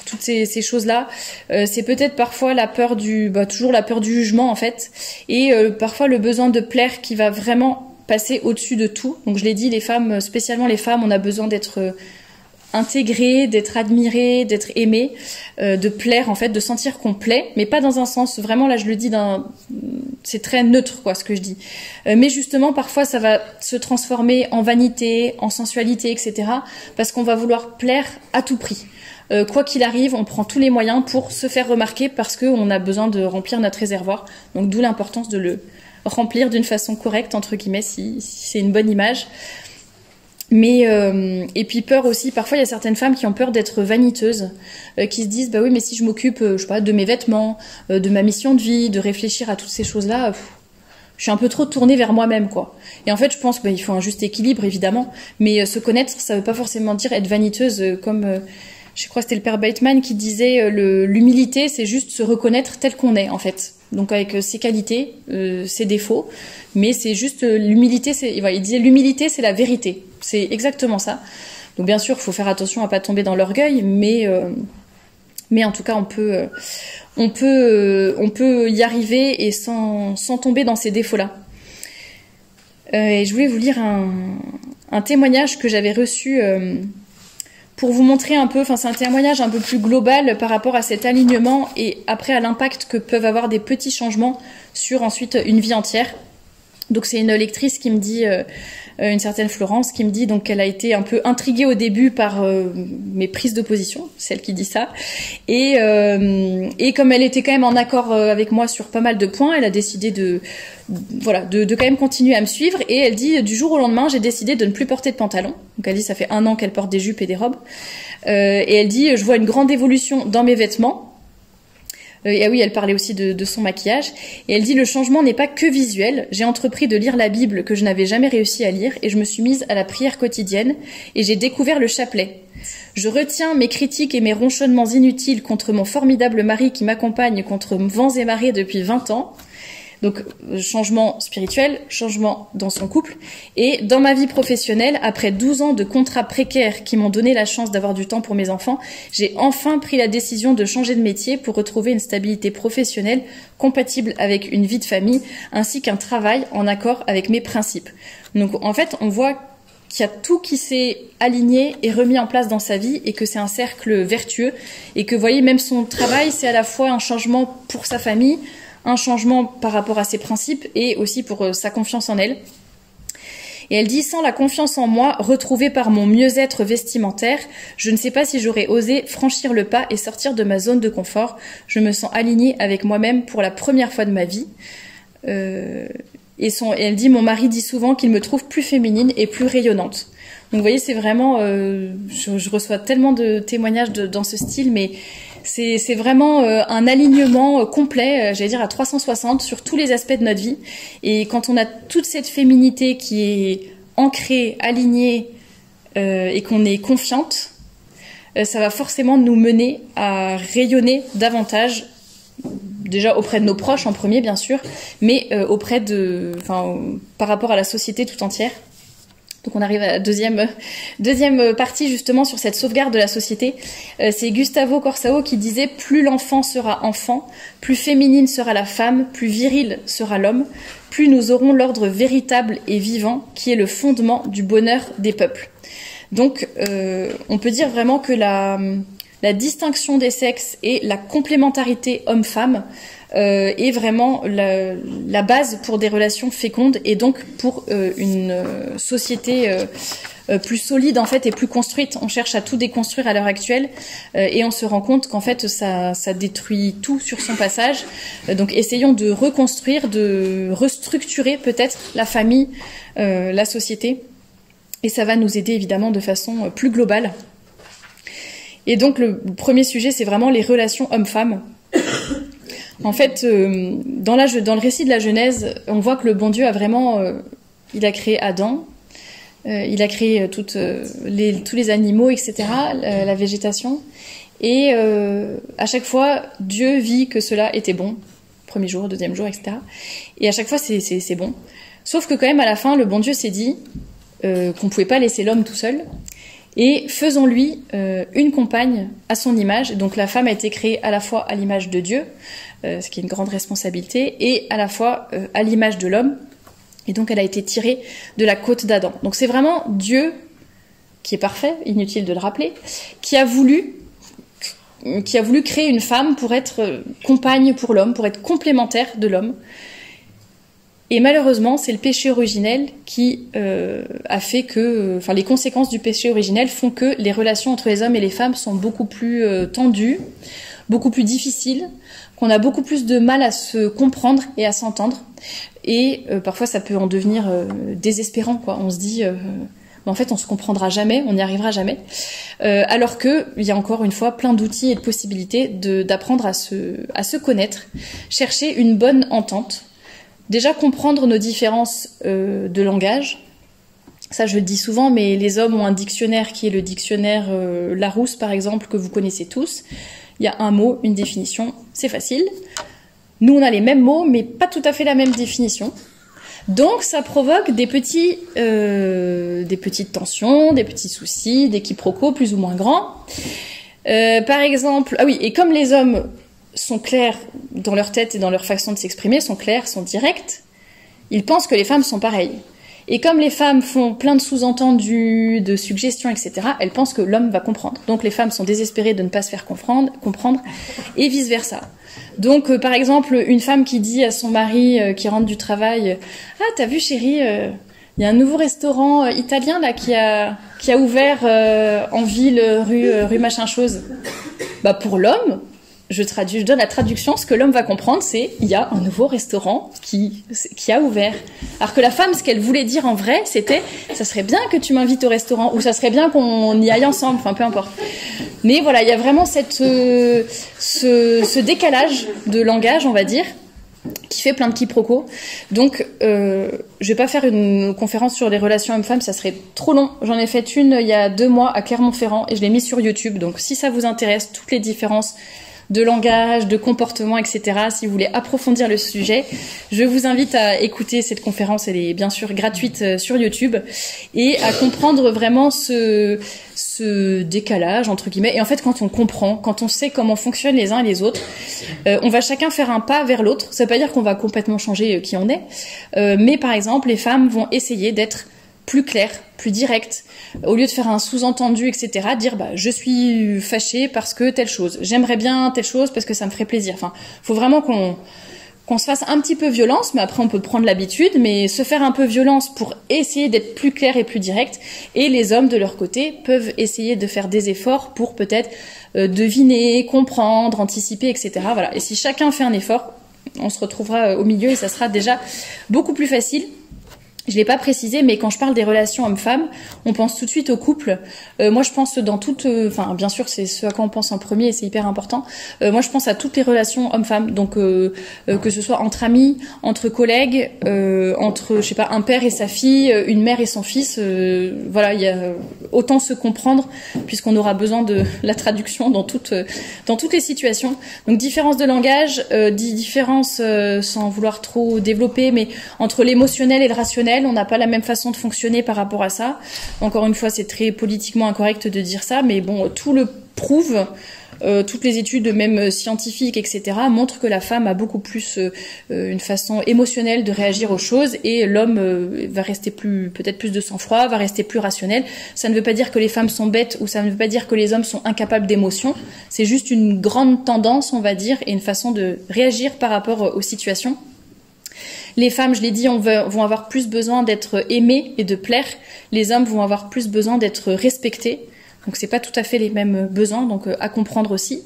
Speaker 1: toutes ces choses-là, c'est peut-être parfois la peur toujours la peur du jugement en fait, et parfois le besoin de plaire qui va vraiment passer au-dessus de tout. Donc je l'ai dit, les femmes, spécialement les femmes, on a besoin d'être intégrées, d'être admirées, d'être aimées, de plaire en fait, de sentir qu'on plaît, mais pas dans un sens vraiment, là je le dis c'est très neutre quoi ce que je dis, mais justement parfois ça va se transformer en vanité, en sensualité, etc. parce qu'on va vouloir plaire à tout prix. Quoi qu'il arrive, on prend tous les moyens pour se faire remarquer parce qu'on a besoin de remplir notre réservoir, donc d'où l'importance de le remplir d'une façon correcte entre guillemets si c'est une bonne image. Mais et puis peur aussi, parfois il y a certaines femmes qui ont peur d'être vaniteuses, qui se disent bah oui mais si je m'occupe je sais pas de mes vêtements, de ma mission de vie, de réfléchir à toutes ces choses-là, je suis un peu trop tournée vers moi-même quoi. Et en fait je pense il faut un juste équilibre évidemment, mais se connaître ça veut pas forcément dire être vaniteuse comme je crois que c'était le père Bateman qui disait l'humilité c'est juste se reconnaître tel qu'on est en fait. Donc avec ses qualités, ses défauts, mais c'est juste l'humilité. Il disait l'humilité, c'est la vérité. C'est exactement ça. Donc bien sûr, il faut faire attention à pas tomber dans l'orgueil, mais en tout cas, on peut y arriver et sans tomber dans ces défauts-là. Et je voulais vous lire un témoignage que j'avais reçu. Pour vous montrer un peu, c'est un témoignage un peu plus global par rapport à cet alignement et après à l'impact que peuvent avoir des petits changements sur ensuite une vie entière. Donc c'est une lectrice qui me dit, une certaine Florence, qui me dit donc qu'elle a été un peu intriguée au début par mes prises de position, celle qui dit ça, et comme elle était quand même en accord avec moi sur pas mal de points, elle a décidé de quand même continuer à me suivre, et elle dit du jour au lendemain j'ai décidé de ne plus porter de pantalon. Donc elle dit ça fait 1 an qu'elle porte des jupes et des robes, et elle dit je vois une grande évolution dans mes vêtements. Et oui, elle parlait aussi de son maquillage. Et elle dit, le changement n'est pas que visuel. J'ai entrepris de lire la Bible que je n'avais jamais réussi à lire et je me suis mise à la prière quotidienne et j'ai découvert le chapelet. Je retiens mes critiques et mes ronchonnements inutiles contre mon formidable mari qui m'accompagne contre vents et marées depuis 20 ans. Donc changement spirituel, changement dans son couple. Et dans ma vie professionnelle, après 12 ans de contrats précaires qui m'ont donné la chance d'avoir du temps pour mes enfants, j'ai enfin pris la décision de changer de métier pour retrouver une stabilité professionnelle compatible avec une vie de famille, ainsi qu'un travail en accord avec mes principes. Donc en fait, on voit qu'il y a tout qui s'est aligné et remis en place dans sa vie et que c'est un cercle vertueux et que, vous voyez, même son travail, c'est à la fois un changement pour sa famille, un changement par rapport à ses principes et aussi pour sa confiance en elle. Et elle dit, sans la confiance en moi, retrouvée par mon mieux-être vestimentaire, je ne sais pas si j'aurais osé franchir le pas et sortir de ma zone de confort. Je me sens alignée avec moi-même pour la première fois de ma vie. Et elle dit, mon mari dit souvent qu'il me trouve plus féminine et plus rayonnante. Donc vous voyez, c'est vraiment, je reçois tellement de témoignages dans ce style, mais c'est vraiment un alignement complet, j'allais dire à 360 sur tous les aspects de notre vie. Et quand on a toute cette féminité qui est ancrée, alignée et qu'on est confiante, ça va forcément nous mener à rayonner davantage. Déjà auprès de nos proches en premier, bien sûr, mais par rapport à la société tout entière. Donc on arrive à la deuxième partie justement sur cette sauvegarde de la société. C'est Gustavo Corsao qui disait « Plus l'enfant sera enfant, plus féminine sera la femme, plus viril sera l'homme, plus nous aurons l'ordre véritable et vivant qui est le fondement du bonheur des peuples. » Donc on peut dire vraiment que la distinction des sexes et la complémentarité homme-femme est vraiment la base pour des relations fécondes et donc pour une société plus solide en fait et plus construite. On cherche à tout déconstruire à l'heure actuelle et on se rend compte qu'en fait ça détruit tout sur son passage. Donc essayons de reconstruire, de restructurer peut-être la famille, la société, et ça va nous aider évidemment de façon plus globale. Et donc le premier sujet, c'est vraiment les relations hommes-femmes. En fait, dans le récit de la Genèse, on voit que le bon Dieu a vraiment, il a créé Adam, il a créé tous les animaux, etc., la végétation, et à chaque fois, Dieu vit que cela était bon, premier jour, deuxième jour, etc. Et à chaque fois, c'est bon. Sauf que quand même, à la fin, le bon Dieu s'est dit qu'on pouvait pas laisser l'homme tout seul. Et faisons-lui une compagne à son image. Donc la femme a été créée à la fois à l'image de Dieu, ce qui est une grande responsabilité, et à la fois à l'image de l'homme. Et donc elle a été tirée de la côte d'Adam. Donc c'est vraiment Dieu, qui est parfait, inutile de le rappeler, qui a voulu créer une femme pour être compagne pour l'homme, pour être complémentaire de l'homme. Et malheureusement, c'est le péché originel qui a fait que... les conséquences du péché originel font que les relations entre les hommes et les femmes sont beaucoup plus tendues, beaucoup plus difficiles, qu'on a beaucoup plus de mal à se comprendre et à s'entendre. Et parfois, ça peut en devenir désespérant, quoi. On se dit... en fait, on se comprendra jamais, on n'y arrivera jamais. Alors qu'il y a encore une fois plein d'outils et de possibilités d'apprendre à se connaître, chercher une bonne entente. Déjà, comprendre nos différences de langage. Ça, je le dis souvent, mais les hommes ont un dictionnaire qui est le dictionnaire Larousse, par exemple, que vous connaissez tous. Il y a un mot, une définition, c'est facile. Nous, on a les mêmes mots, mais pas tout à fait la même définition. Donc, ça provoque des petites tensions, des petits soucis, des quiproquos plus ou moins grands. Par exemple, et comme les hommes sont clairs dans leur tête et dans leur façon de s'exprimer, sont clairs, sont directs, ils pensent que les femmes sont pareilles. Et comme les femmes font plein de sous-entendus, de suggestions, etc., elles pensent que l'homme va comprendre. Donc les femmes sont désespérées de ne pas se faire comprendre et vice-versa. Donc par exemple, une femme qui dit à son mari qui rentre du travail « Ah, t'as vu chérie, il y a un nouveau restaurant italien là qui a ouvert en ville, rue machin chose. » Pour l'homme, je donne la traduction, ce que l'homme va comprendre, c'est il y a un nouveau restaurant qui a ouvert. Alors que la femme, ce qu'elle voulait dire en vrai, c'était ça serait bien que tu m'invites au restaurant, ou ça serait bien qu'on y aille ensemble, enfin peu importe. Mais voilà, il y a vraiment ce décalage de langage, on va dire, qui fait plein de quiproquos. Donc, je vais pas faire une conférence sur les relations hommes-femmes, ça serait trop long. J'en ai fait une il y a 2 mois à Clermont-Ferrand et je l'ai mise sur YouTube. Donc, si ça vous intéresse, toutes les différences de langage, de comportement, etc. Si vous voulez approfondir le sujet, je vous invite à écouter cette conférence. Elle est bien sûr gratuite sur YouTube, et à comprendre vraiment ce décalage entre guillemets. Et en fait, quand on comprend, quand on sait comment fonctionnent les uns et les autres, on va chacun faire un pas vers l'autre. Ça veut pas dire qu'on va complètement changer qui on est, mais par exemple, les femmes vont essayer d'être plus claires, plus directes, au lieu de faire un sous-entendu, etc. Dire je suis fâchée parce que telle chose, j'aimerais bien telle chose parce que ça me ferait plaisir. Enfin, faut vraiment qu'on se fasse un petit peu violence, mais après on peut prendre l'habitude, mais se faire un peu violence pour essayer d'être plus clair et plus direct. Et les hommes, de leur côté, peuvent essayer de faire des efforts pour peut-être deviner, comprendre, anticiper, etc. Voilà. Et si chacun fait un effort, on se retrouvera au milieu et ça sera déjà beaucoup plus facile. Je l'ai pas précisé, mais quand je parle des relations hommes-femmes, on pense tout de suite au couple. Moi, je pense dans toutes, enfin, bien sûr, c'est ce à quoi on pense en premier et c'est hyper important. Moi, je pense à toutes les relations hommes-femmes. Donc, que ce soit entre amis, entre collègues, entre, je sais pas, un père et sa fille, une mère et son fils. Voilà, il y a autant se comprendre puisqu'on aura besoin de la traduction dans toutes les situations. Donc, différence de langage, différence sans vouloir trop développer, mais entre l'émotionnel et le rationnel. On n'a pas la même façon de fonctionner par rapport à ça. Encore une fois, c'est très politiquement incorrect de dire ça, mais bon, tout le prouve. Toutes les études, même scientifiques, etc., montrent que la femme a beaucoup plus une façon émotionnelle de réagir aux choses, et l'homme va rester peut-être plus de sang-froid, va rester plus rationnel. Ça ne veut pas dire que les femmes sont bêtes, ou ça ne veut pas dire que les hommes sont incapables d'émotion. C'est juste une grande tendance, on va dire, et une façon de réagir par rapport aux situations. Les femmes, je l'ai dit, vont avoir plus besoin d'être aimées et de plaire. Les hommes vont avoir plus besoin d'être respectés. Donc c'est pas tout à fait les mêmes besoins, donc à comprendre aussi.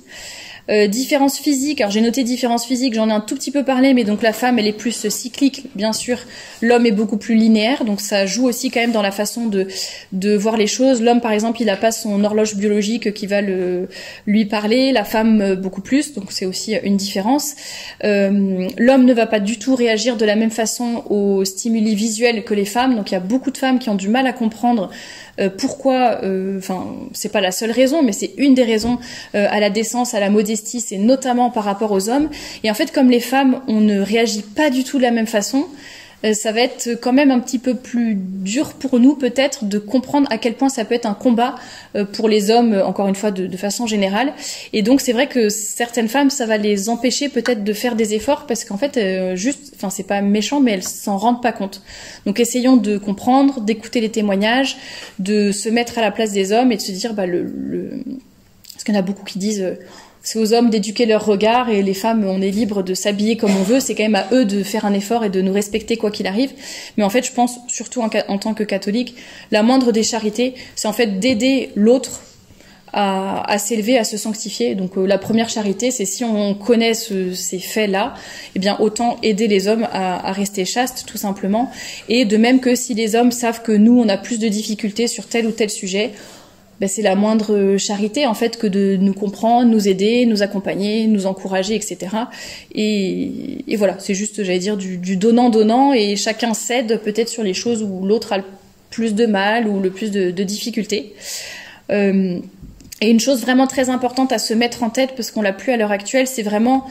Speaker 1: Différence physique, alors j'ai noté différence physique, j'en ai un tout petit peu parlé, mais donc la femme elle est plus cyclique, bien sûr, l'homme est beaucoup plus linéaire, donc ça joue aussi quand même dans la façon de voir les choses. L'homme par exemple il n'a pas son horloge biologique qui va lui parler, la femme beaucoup plus, donc c'est aussi une différence. L'homme ne va pas du tout réagir de la même façon aux stimuli visuels que les femmes, donc il y a beaucoup de femmes qui ont du mal à comprendre pourquoi, enfin c'est pas la seule raison, mais c'est une des raisons à la décence, à la modestie, c'est notamment par rapport aux hommes. Et en fait, comme les femmes, on ne réagit pas du tout de la même façon, ça va être quand même un petit peu plus dur pour nous peut-être de comprendre à quel point ça peut être un combat pour les hommes, encore une fois de façon générale. Et donc c'est vrai que certaines femmes, ça va les empêcher peut-être de faire des efforts parce qu'en fait enfin c'est pas méchant, mais elles s'en rendent pas compte. Donc essayons de comprendre, d'écouter les témoignages, de se mettre à la place des hommes et de se dire parce qu'il y en a beaucoup qui disent c'est aux hommes d'éduquer leur regard et les femmes, on est libre de s'habiller comme on veut. C'est quand même à eux de faire un effort et de nous respecter quoi qu'il arrive. Mais en fait, je pense, surtout en tant que catholique, la moindre des charités, c'est en fait d'aider l'autre à s'élever, à se sanctifier. Donc la première charité, c'est si on connaît ces faits-là, eh bien autant aider les hommes à rester chastes, tout simplement. Et de même que si les hommes savent que nous, on a plus de difficultés sur tel ou tel sujet, c'est la moindre charité en fait que de nous comprendre, nous aider, nous accompagner, nous encourager, etc. Et voilà, c'est juste, j'allais dire, du donnant-donnant, et chacun cède peut-être sur les choses où l'autre a le plus de mal ou le plus de difficultés. Et une chose vraiment très importante à se mettre en tête, parce qu'on l'a plus à l'heure actuelle, c'est vraiment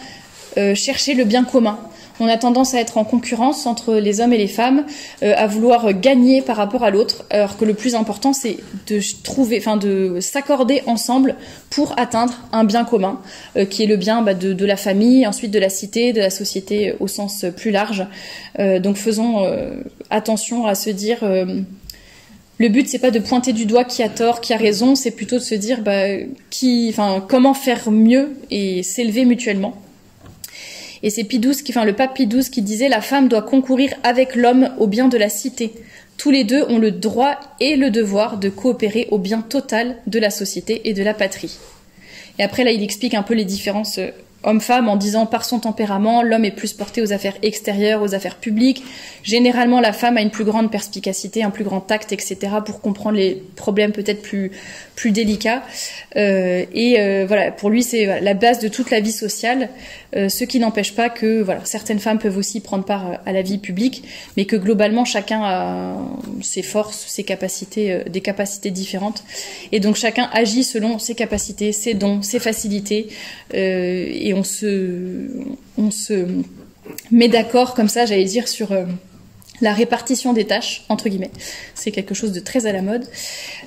Speaker 1: chercher le bien commun. On a tendance à être en concurrence entre les hommes et les femmes, à vouloir gagner par rapport à l'autre, alors que le plus important, c'est de s'accorder ensemble pour atteindre un bien commun, qui est le bien de la famille, ensuite de la cité, de la société au sens plus large. Donc faisons attention à se dire... Le but, c'est pas de pointer du doigt qui a tort, qui a raison, c'est plutôt de se dire comment faire mieux et s'élever mutuellement. Et c'est le pape Pie XII qui disait « La femme doit concourir avec l'homme au bien de la cité. Tous les deux ont le droit et le devoir de coopérer au bien total de la société et de la patrie. » Et après, là, il explique un peu les différences homme-femme en disant par son tempérament, l'homme est plus porté aux affaires extérieures, aux affaires publiques. Généralement, la femme a une plus grande perspicacité, un plus grand tact, etc. pour comprendre les problèmes peut-être plus délicats. Voilà, pour lui, c'est la base de toute la vie sociale. Ce qui n'empêche pas que voilà, certaines femmes peuvent aussi prendre part à la vie publique, mais que globalement, chacun a ses forces, ses capacités, des capacités différentes. Et donc, chacun agit selon ses capacités, ses dons, ses facilités. Et on se met d'accord comme ça, j'allais dire, sur la répartition des tâches, entre guillemets. C'est quelque chose de très à la mode.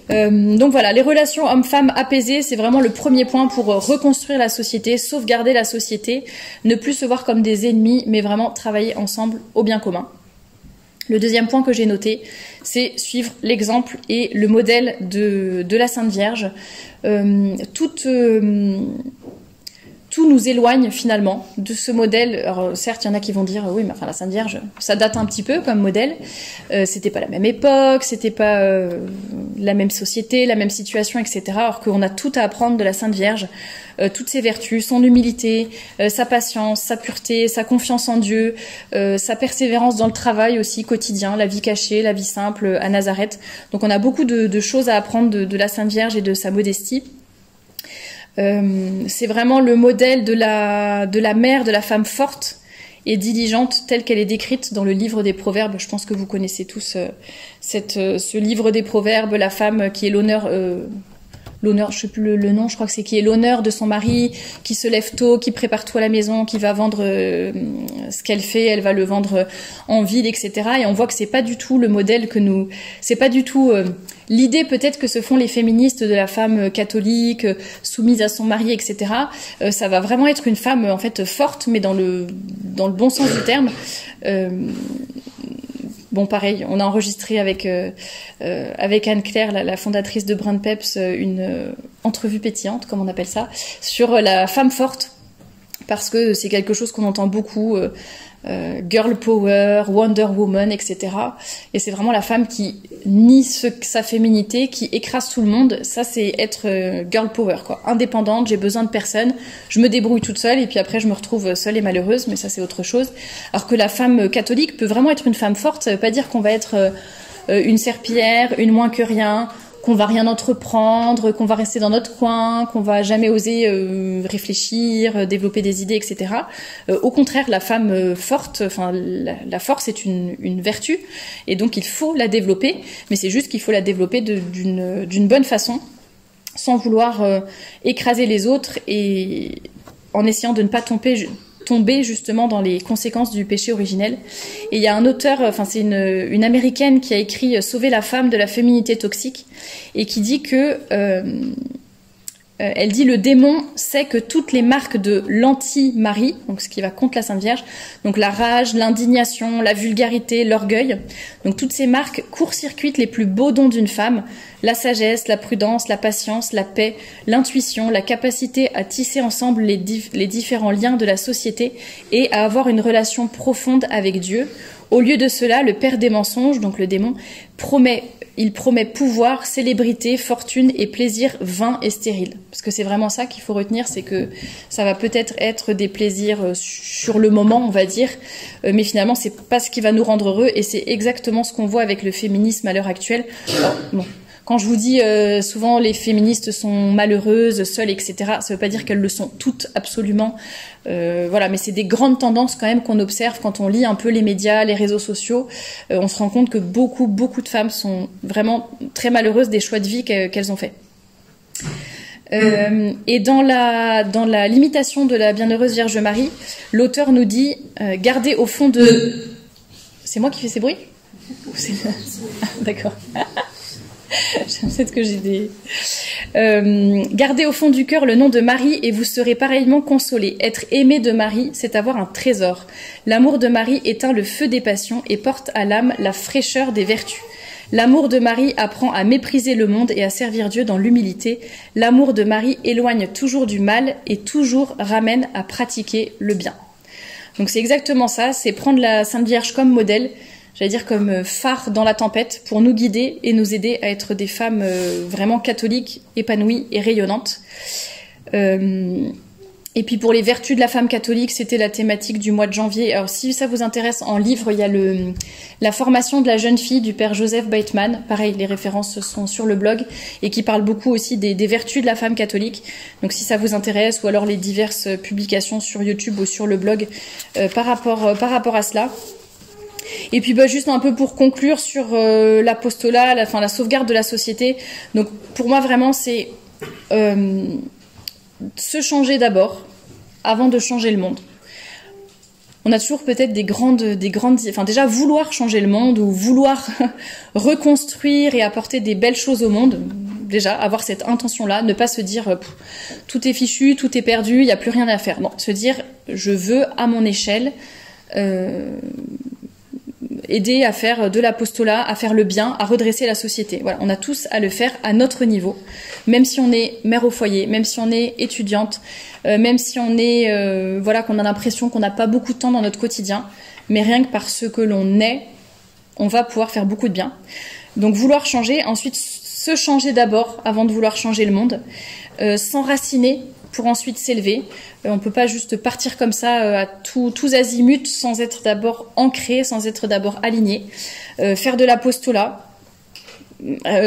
Speaker 1: Donc voilà, les relations hommes-femmes apaisées, c'est vraiment le premier point pour reconstruire la société, sauvegarder la société, ne plus se voir comme des ennemis, mais vraiment travailler ensemble au bien commun. Le deuxième point que j'ai noté, c'est suivre l'exemple et le modèle de la Sainte Vierge. Tout nous éloigne finalement de ce modèle. Alors certes, il y en a qui vont dire oui, mais enfin la Sainte Vierge, ça date un petit peu comme modèle. C'était pas la même époque, c'était pas la même société, la même situation, etc. Alors qu'on a tout à apprendre de la Sainte Vierge, toutes ses vertus, son humilité, sa patience, sa pureté, sa confiance en Dieu, sa persévérance dans le travail aussi quotidien, la vie cachée, la vie simple à Nazareth. Donc on a beaucoup de choses à apprendre de la Sainte Vierge et de sa modestie. C'est vraiment le modèle de la mère, de la femme forte et diligente telle qu'elle est décrite dans le livre des Proverbes. Je pense que vous connaissez tous ce livre des Proverbes, la femme qui est l'honneur, je sais plus le nom, je crois que c'est qui est l'honneur de son mari, qui se lève tôt, qui prépare tout à la maison, qui va vendre ce qu'elle fait, elle va le vendre en ville, etc. Et on voit que c'est pas du tout le modèle c'est pas du tout l'idée peut-être que se font les féministes de la femme catholique, soumise à son mari, etc. Ça va vraiment être une femme en fait forte, mais dans le bon sens du terme. Bon, pareil, on a enregistré avec Anne-Claire, la fondatrice de Brand Peps, une entrevue pétillante, comme on appelle ça, sur la femme forte, parce que c'est quelque chose qu'on entend beaucoup, girl power, Wonder Woman, etc. Et c'est vraiment la femme qui nie sa féminité, qui écrase tout le monde. Ça, c'est être girl power, quoi. Indépendante, j'ai besoin de personne, je me débrouille toute seule et puis après je me retrouve seule et malheureuse, mais ça c'est autre chose. Alors que la femme catholique peut vraiment être une femme forte, ça veut pas dire qu'on va être une serpillière, une moins que rien, qu'on va rien entreprendre, qu'on va rester dans notre coin, qu'on va jamais oser réfléchir, développer des idées, etc. Au contraire, la femme forte, enfin la force est une vertu, et donc il faut la développer, mais c'est juste qu'il faut la développer d'une bonne façon, sans vouloir écraser les autres et en essayant de ne pas tomber justement dans les conséquences du péché originel. Et il y a un auteur, enfin c'est une américaine qui a écrit Sauver la femme de la féminité toxique et qui dit que elle dit le démon sait que toutes les marques de l'anti-mari, donc ce qui va contre la Sainte Vierge, donc la rage, l'indignation, la vulgarité, l'orgueil, donc toutes ces marques court-circuitent les plus beaux dons d'une femme, la sagesse, la prudence, la patience, la paix, l'intuition, la capacité à tisser ensemble les différents liens de la société et à avoir une relation profonde avec Dieu. Au lieu de cela, le père des mensonges, donc le démon, promet pouvoir, célébrité, fortune et plaisir vain et stérile. Parce que c'est vraiment ça qu'il faut retenir, c'est que ça va peut-être être des plaisirs sur le moment, on va dire, mais finalement c'est pas ce qui va nous rendre heureux et c'est exactement ce qu'on voit avec le féminisme à l'heure actuelle. Alors, bon. Quand je vous dis souvent les féministes sont malheureuses, seules, etc., ça veut pas dire qu'elles le sont toutes absolument. Voilà, mais c'est des grandes tendances quand même qu'on observe quand on lit un peu les médias, les réseaux sociaux. On se rend compte que beaucoup de femmes sont vraiment très malheureuses des choix de vie qu'elles ont faits. Et dans la limitation de la bienheureuse Vierge Marie, l'auteur nous dit gardez au fond de... C'est moi qui fais ces bruits ? Ah, d'accord. Peut-être que j'ai des... gardez au fond du cœur le nom de Marie et vous serez pareillement consolés. Être aimé de Marie, c'est avoir un trésor. L'amour de Marie éteint le feu des passions et porte à l'âme la fraîcheur des vertus. L'amour de Marie apprend à mépriser le monde et à servir Dieu dans l'humilité. L'amour de Marie éloigne toujours du mal et toujours ramène à pratiquer le bien. Donc c'est exactement ça, c'est prendre la Sainte Vierge comme modèle, j'allais dire comme phare dans la tempête, pour nous guider et nous aider à être des femmes vraiment catholiques, épanouies et rayonnantes. Et puis pour les vertus de la femme catholique, c'était la thématique du mois de janvier. Alors si ça vous intéresse, en livre, il y a la formation de la jeune fille du père Joseph Bateman. Pareil, les références sont sur le blog et qui parle beaucoup aussi des vertus de la femme catholique. Donc si ça vous intéresse, ou alors les diverses publications sur YouTube ou sur le blog par rapport à cela. Et puis juste un peu pour conclure sur l'apostolat, la sauvegarde de la société. Donc pour moi vraiment c'est se changer d'abord, avant de changer le monde. On a toujours peut-être des grandes, enfin déjà vouloir changer le monde ou vouloir reconstruire et apporter des belles choses au monde. Déjà avoir cette intention-là, ne pas se dire tout est fichu, tout est perdu, il n'y a plus rien à faire. Non, se dire je veux à mon échelle aider à faire de l'apostolat, à faire le bien, à redresser la société. Voilà, on a tous à le faire à notre niveau, même si on est mère au foyer, même si on est étudiante, même si on est qu'on a l'impression qu'on n'a pas beaucoup de temps dans notre quotidien, mais rien que par ce que l'on est, on va pouvoir faire beaucoup de bien. Donc vouloir changer, ensuite se changer d'abord avant de vouloir changer le monde, s'enraciner pour ensuite s'élever. On ne peut pas juste partir comme ça à tous azimuts sans être d'abord ancré, sans être d'abord aligné. Faire de l'apostolat,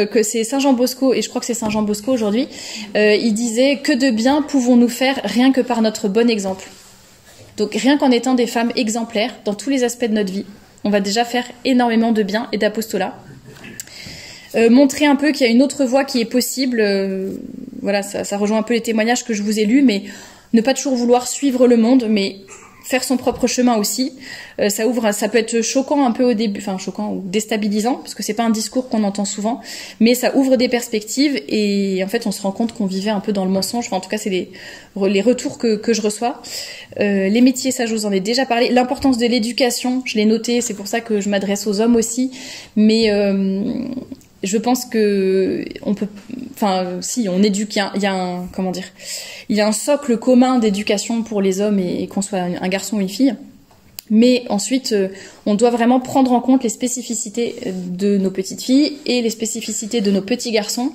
Speaker 1: que c'est Saint Jean Bosco, et je crois que c'est Saint Jean Bosco aujourd'hui, il disait « Que de bien pouvons-nous faire rien que par notre bon exemple ?» Donc rien qu'en étant des femmes exemplaires dans tous les aspects de notre vie, on va déjà faire énormément de bien et d'apostolat. Montrer un peu qu'il y a une autre voie qui est possible, voilà, ça rejoint un peu les témoignages que je vous ai lus, mais ne pas toujours vouloir suivre le monde, mais faire son propre chemin aussi. Ça peut être choquant un peu au début, enfin choquant ou déstabilisant, parce que c'est pas un discours qu'on entend souvent, mais ça ouvre des perspectives et en fait on se rend compte qu'on vivait un peu dans le mensonge. Enfin, en tout cas c'est les retours que je reçois. Les métiers, ça je vous en ai déjà parlé. L'importance de l'éducation, je l'ai noté, c'est pour ça que je m'adresse aux hommes aussi, mais je pense que on peut, enfin, si on éduque, il y a un socle commun d'éducation pour les hommes et qu'on soit un garçon ou une fille. Mais ensuite, on doit vraiment prendre en compte les spécificités de nos petites filles et les spécificités de nos petits garçons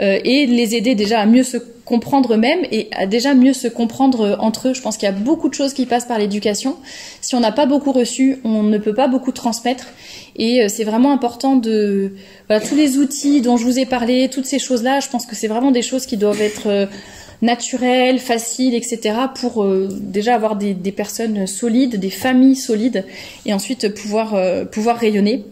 Speaker 1: et les aider déjà à mieux se comprendre eux-mêmes et à déjà mieux se comprendre entre eux. Je pense qu'il y a beaucoup de choses qui passent par l'éducation. Si on n'a pas beaucoup reçu, on ne peut pas beaucoup transmettre. Et c'est vraiment important de... Voilà, tous les outils dont je vous ai parlé, toutes ces choses-là, je pense que c'est vraiment des choses qui doivent être... naturel, facile, etc. pour déjà avoir des personnes solides, des familles solides et ensuite pouvoir rayonner.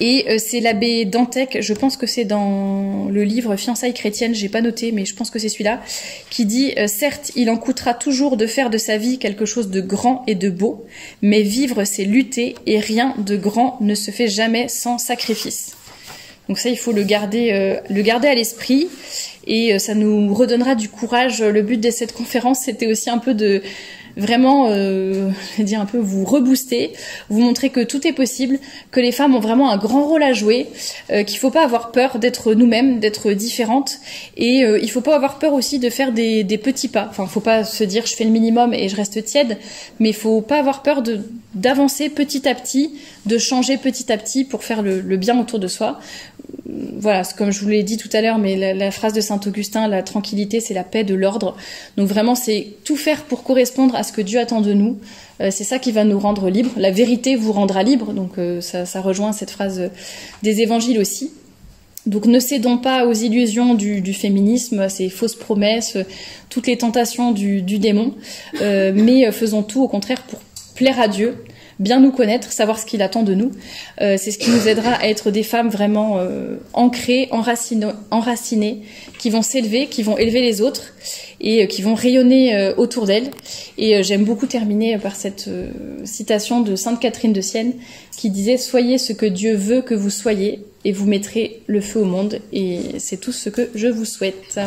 Speaker 1: Et c'est l'abbé Dantec, je pense que c'est dans le livre Fiançailles chrétiennes, j'ai pas noté mais je pense que c'est celui-là, qui dit certes il en coûtera toujours de faire de sa vie quelque chose de grand et de beau, mais vivre c'est lutter et rien de grand ne se fait jamais sans sacrifice. Donc ça il faut le garder à l'esprit. Et ça nous redonnera du courage. Le but de cette conférence, c'était aussi un peu de vraiment, un peu vous rebooster, vous montrer que tout est possible, que les femmes ont vraiment un grand rôle à jouer, qu'il faut pas avoir peur d'être nous-mêmes, d'être différentes, et il faut pas avoir peur aussi de faire des petits pas. Enfin, faut pas se dire je fais le minimum et je reste tiède, mais il faut pas avoir peur d'avancer petit à petit, de changer petit à petit pour faire le bien autour de soi. Voilà, comme je vous l'ai dit tout à l'heure, mais la phrase de Saint-Augustin, la tranquillité, c'est la paix de l'ordre. Donc vraiment, c'est tout faire pour correspondre à ce que Dieu attend de nous. C'est ça qui va nous rendre libres. La vérité vous rendra libre. Donc ça rejoint cette phrase des évangiles aussi. Donc ne cédons pas aux illusions du féminisme, à ces fausses promesses, toutes les tentations du démon, mais faisons tout au contraire pour plaire à Dieu, bien nous connaître, savoir ce qu'il attend de nous. C'est ce qui nous aidera à être des femmes vraiment ancrées, enracinées, qui vont s'élever, qui vont élever les autres et qui vont rayonner autour d'elles. Et j'aime beaucoup terminer par cette citation de Sainte Catherine de Sienne qui disait « Soyez ce que Dieu veut que vous soyez et vous mettrez le feu au monde ». Et c'est tout ce que je vous souhaite.